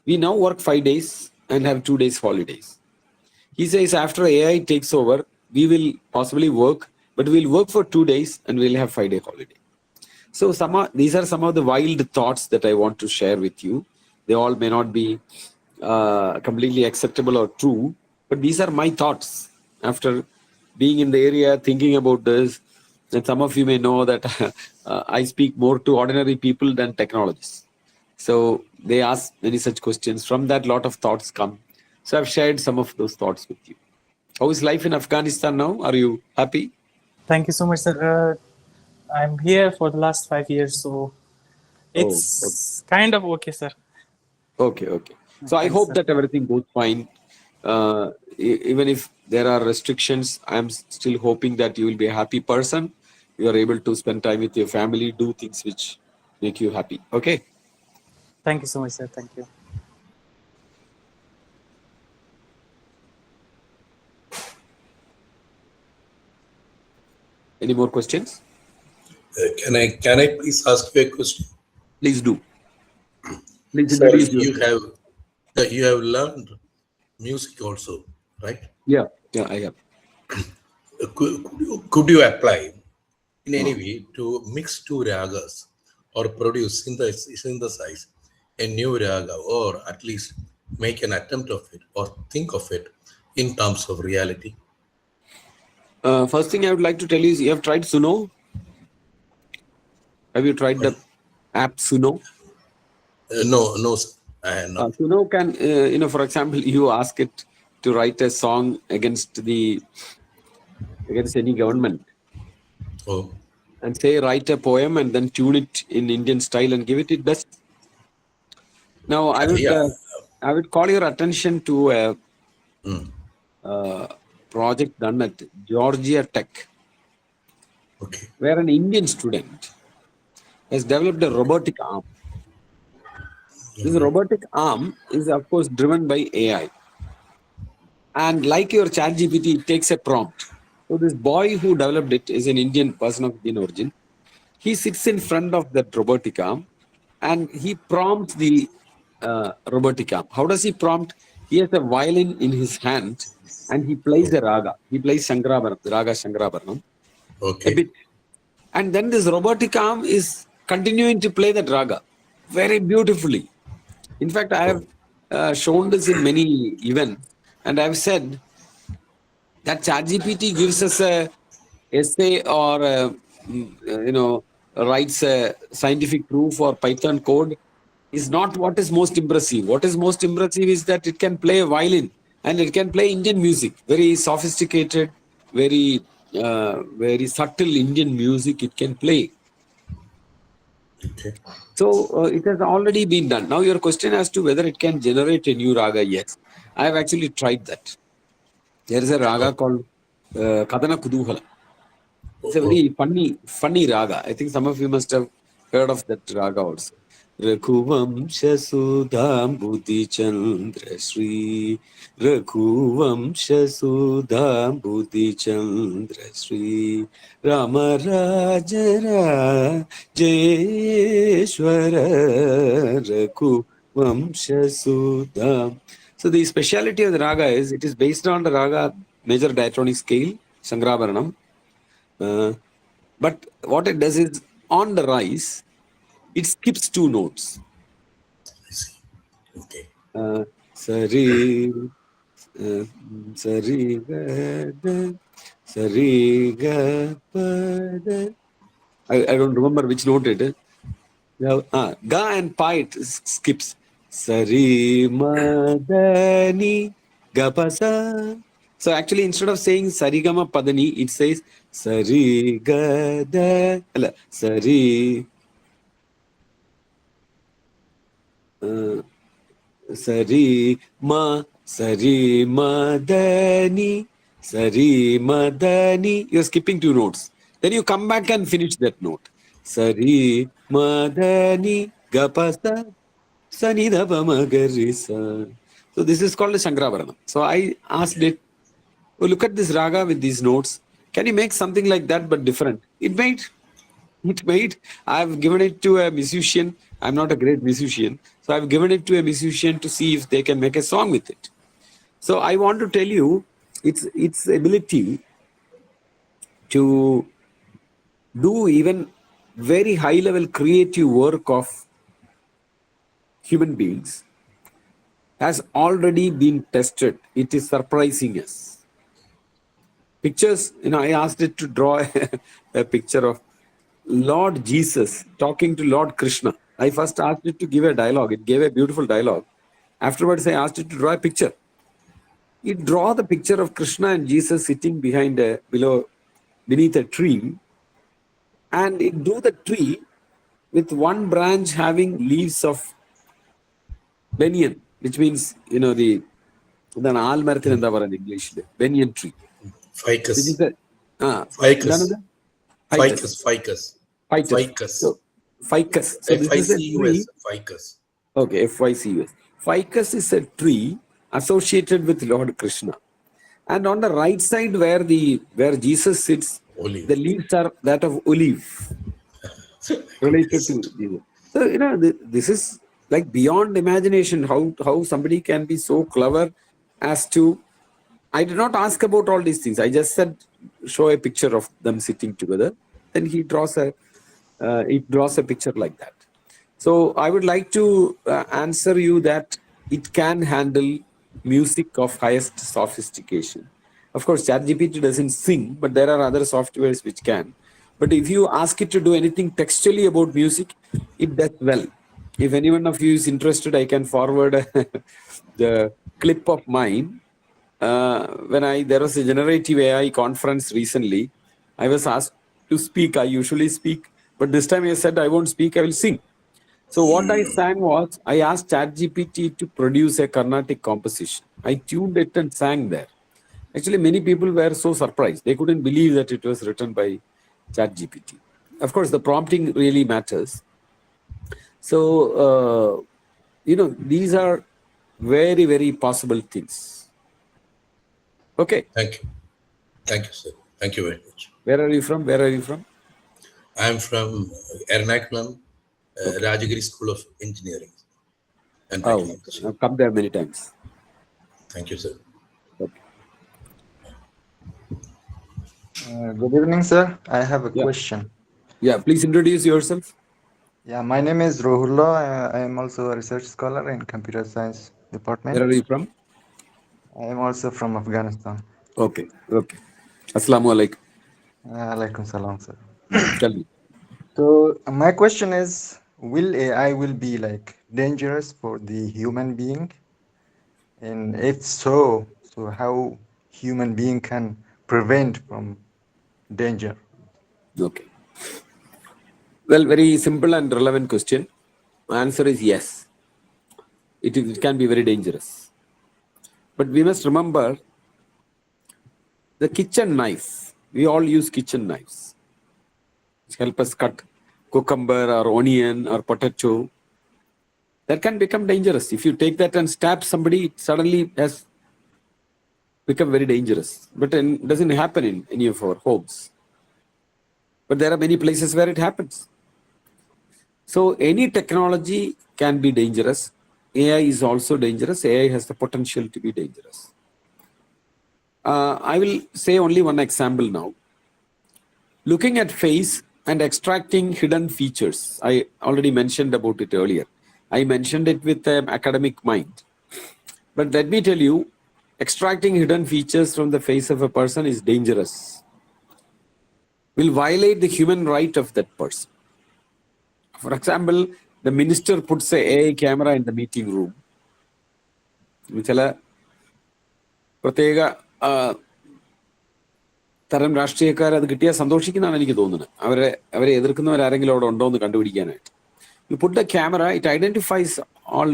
we now work 5 days and have 2 days holidays. He says after AI takes over, we will possibly work, but we'll work for 2 days and we'll have 5-day holiday. So these are some of the wild thoughts that I want to share with you. They all may not be completely acceptable or true, but these are my thoughts after being in the area, thinking about this. And some of you may know that I speak more to ordinary people than technologists. So they ask many such questions. From that, lot of thoughts come. So I've shared some of those thoughts with you. How is life in Afghanistan now? Are you happy? Thank you so much, sir. I'm here for the last 5 years, so it's kind of okay, sir. Okay. So I hope that everything goes fine. Even if there are restrictions, I'm still hoping that you will be a happy person. You are able to spend time with your family, do things which make you happy. Okay. Thank you so much, sir. Thank you. Any more questions? Can I please ask you a question? Please do. Please Sir, introduce yourself. you have learned music also, right? Yeah, I have. Could you apply in any way to mix two ragas or synthesize a new raga, or at least make an attempt of it or think of it in terms of reality? First thing I would like to tell you is you have tried Suno? Have you tried the app Suno? No, sir, I have not. Suno can, for example, you ask it to write a song against any government. Oh. And say write a poem and then tune it in Indian style and give it best. Now I would call your attention to project done at Georgia Tech, Okay. where an Indian student has developed a robotic arm. This robotic arm is, of course, driven by AI. And like your ChatGPT, it takes a prompt. So this boy who developed it is an Indian person of Indian origin. He sits in front of that robotic arm and he prompts the robotic arm. How does he prompt? He has a violin in his hand and he plays a raga. He plays Shankarabaranam, raga Shankarabaranam, a Okay. bit. And then this robotic arm is continuing to play that raga very beautifully. In fact, I have shown this in many events, and I've said that ChatGPT gives us a essay or writes a scientific proof or Python code is not what is most impressive. What is most impressive is that it can play a violin and it can play Indian music, very sophisticated, very subtle Indian music it can play. Okay. So it has already been done. Now your question as to whether it can generate a new raga, yes. I have actually tried that. There is a raga called Kadana Kuduhala. It's a very funny raga. I think some of you must have heard of that raga also. Raghuvamsha Sudham Buddhi Chandra Shri Raghuvamsha Sudham Buddhi Chandra Shri Rama Rajara Jayeshwara Raghuvamsha Sudham. So the speciality of the raga is it is based on the raga major diatonic scale, Shankarabaranam. But what it does is on the rise, it skips 2 notes. I see. Okay. Sari, sari, ga, da, sari, ga, pa, da. I don't remember which note it is. Ga and pa it skips. Sari, ma, da, ni, ga, pa, sa. So actually, instead of saying Sarigama Padani, it says Sari Gada Sari Sari Madani Sari Madani. You're skipping 2 notes. Then you come back and finish that note. Sari Madani Gapasa Sanidapa Magarisa. So this is called a Shankarabaranam. So I asked it, oh, look at this raga with these notes. Can you make something like that but different? It made. I've given it to a musician. I'm not a great musician. So I've given it to a musician to see if they can make a song with it. So I want to tell you its ability to do even very high level creative work of human beings has already been tested. It is surprising us. Pictures, I asked it to draw a picture of Lord Jesus talking to Lord Krishna. I first asked it to give a dialogue. It gave a beautiful dialogue. Afterwards, I asked it to draw a picture. It draw the picture of Krishna and Jesus sitting beneath a tree, and it drew the tree with one branch having leaves of banyan, which means the almarathil enna parayunnu English banyan tree. Ficus. Which is Ficus. Ficus. Ficus. Ficus. Ficus. So, ficus. So this is a tree. Ficus. Okay, FYCUS. Ficus is a tree associated with Lord Krishna. And on the right side where Jesus sits, Olive. the leaves are that of olive. Related to Jesus. So, this is like beyond imagination how somebody can be so clever as to. I did not ask about all these things. I just said, show a picture of them sitting together. Then it draws a picture like that. So I would like to answer you that it can handle music of highest sophistication. Of course, ChatGPT doesn't sing, but there are other softwares which can. But if you ask it to do anything textually about music, it does well. If anyone of you is interested, I can forward the clip of mine. There was a generative AI conference recently, I was asked to speak. I usually speak, but this time I said I won't speak, I will sing. So what I sang was, I asked ChatGPT to produce a Carnatic composition. I tuned it and sang there. Actually, many people were so surprised. They couldn't believe that it was written by ChatGPT. Of course, the prompting really matters. So, these are very, very possible things. Okay. Thank you. Thank you, sir. Thank you very much. Where are you from? Where are you from? I am from Ernakulam, Rajagiri School of Engineering and Oh, Technology. I've come there many times. Thank you, sir. Okay. Good evening, sir. I have a Yeah. question. Yeah, please introduce yourself. Yeah, my name is Rohullah. I am also a research scholar in computer science Where department. are you from? I am also from Afghanistan. Okay. Okay. Assalamu alaikum. Alaikum salam, sir. Tell me. So my question is, will AI will be like dangerous for the human being? And if so, how human being can prevent from danger? Okay. Well, very simple and relevant question. Answer is yes. It can be very dangerous. But we must remember the kitchen knife. We all use kitchen knives. Which help us cut cucumber or onion or potato. That can become dangerous. If you take that and stab somebody, it suddenly has become very dangerous. But it doesn't happen in any of our homes. But there are many places where it happens. So any technology can be dangerous. AI is also dangerous. AI has the potential to be dangerous. I will say only one example now. Looking at face and extracting hidden features. I already mentioned about it earlier. I mentioned it with an academic mind. But let me tell you, extracting hidden features from the face of a person is dangerous. Will violate the human right of that person. For example, the minister puts a AI camera in the meeting room. ചില പ്രത്യേക തരം രാഷ്ട്രീയക്കാർ അത് കിട്ടിയാൽ സന്തോഷിക്കുന്നതാണ് എനിക്ക് തോന്നുന്നത്. അവരെ എതിർക്കുന്നവരാരെങ്കിലും അവിടെ ഉണ്ടോ എന്ന് കണ്ടുപിടിക്കാനായിട്ട്. You put the camera, it identifies all,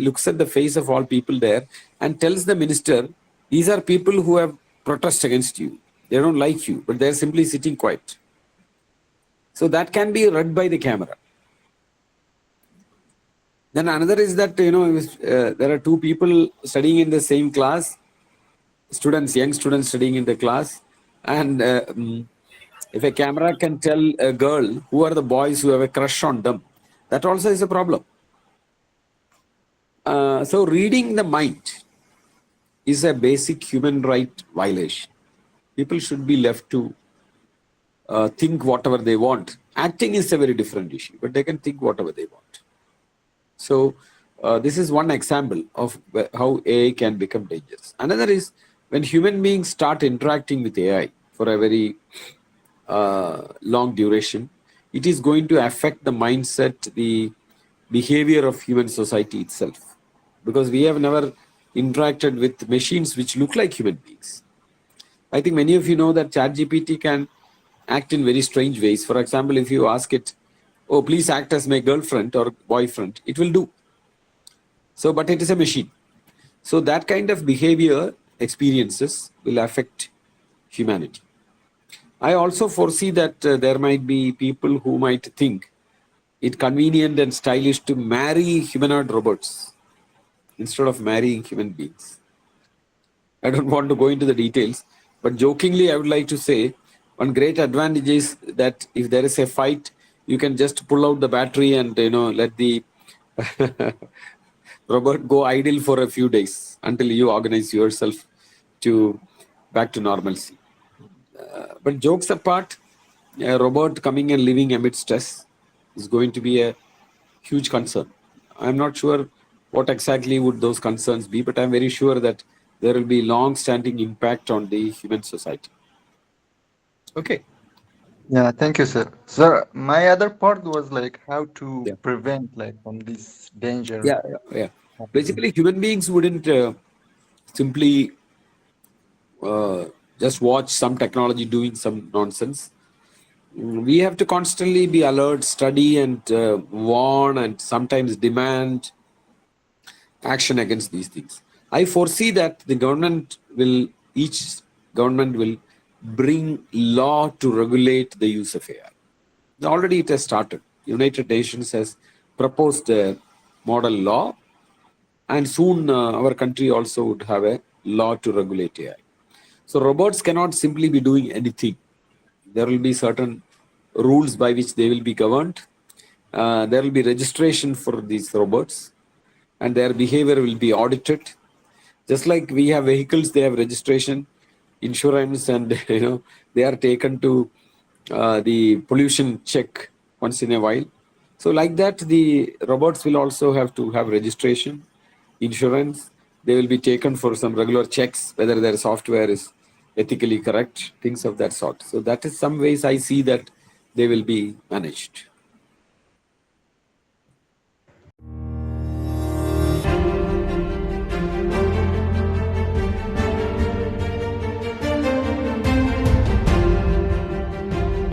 looks at the face of all people there and tells the minister, these are people who have protest against you. They don't like you, but they're simply sitting quiet. So that can be read by the camera. Then another is that, there are two people studying in the same class, young students studying in the class, and if a camera can tell a girl who are the boys who have a crush on them, that also is a problem. So reading the mind is a basic human right violation. People should be left to think whatever they want. Acting is a very different issue, but they can think whatever they want. So this is one example of how AI can become dangerous. Another is when human beings start interacting with AI for a very long duration, it is going to affect the mindset, the behavior of human society itself. Because we have never interacted with machines which look like human beings. I think many of you know that ChatGPT can act in very strange ways. For example, if you ask it, oh, please act as my girlfriend or boyfriend, it will do. So, but it is a machine. So that kind of behavior experiences will affect humanity. I also foresee that there might be people who might think it convenient and stylish to marry humanoid robots instead of marrying human beings. I don't want to go into the details, but jokingly, I would like to say one great advantage is that if there is a fight, you can just pull out the battery and let the robot go idle for a few days until you organize yourself to back to normalcy. But jokes apart, a robot coming and living amidst us is going to be a huge concern. I'm not sure what exactly would those concerns be, but I'm very sure that there will be long-standing impact on the human society. Okay. Yeah, thank you, sir. Sir, my other part was like how to Yeah. prevent like from this danger. Yeah. Basically, human beings wouldn't simply just watch some technology doing some nonsense. We have to constantly be alert, study, and warn, and sometimes demand action against these things. I foresee that the government will each government will bring law to regulate the use of AI. Already it has started. United Nations has proposed a model law, and soon our country also would have a law to regulate AI. So robots cannot simply be doing anything. There will be certain rules by which they will be governed. There will be registration for these robots, and their behavior will be audited. Just like we have vehicles, they have registration, insurance, and they are taken to the pollution check once in a while. So like that, the robots will also have to have registration, insurance. They will be taken for some regular checks, whether their software is ethically correct, things of that sort. So that is some ways I see that they will be managed.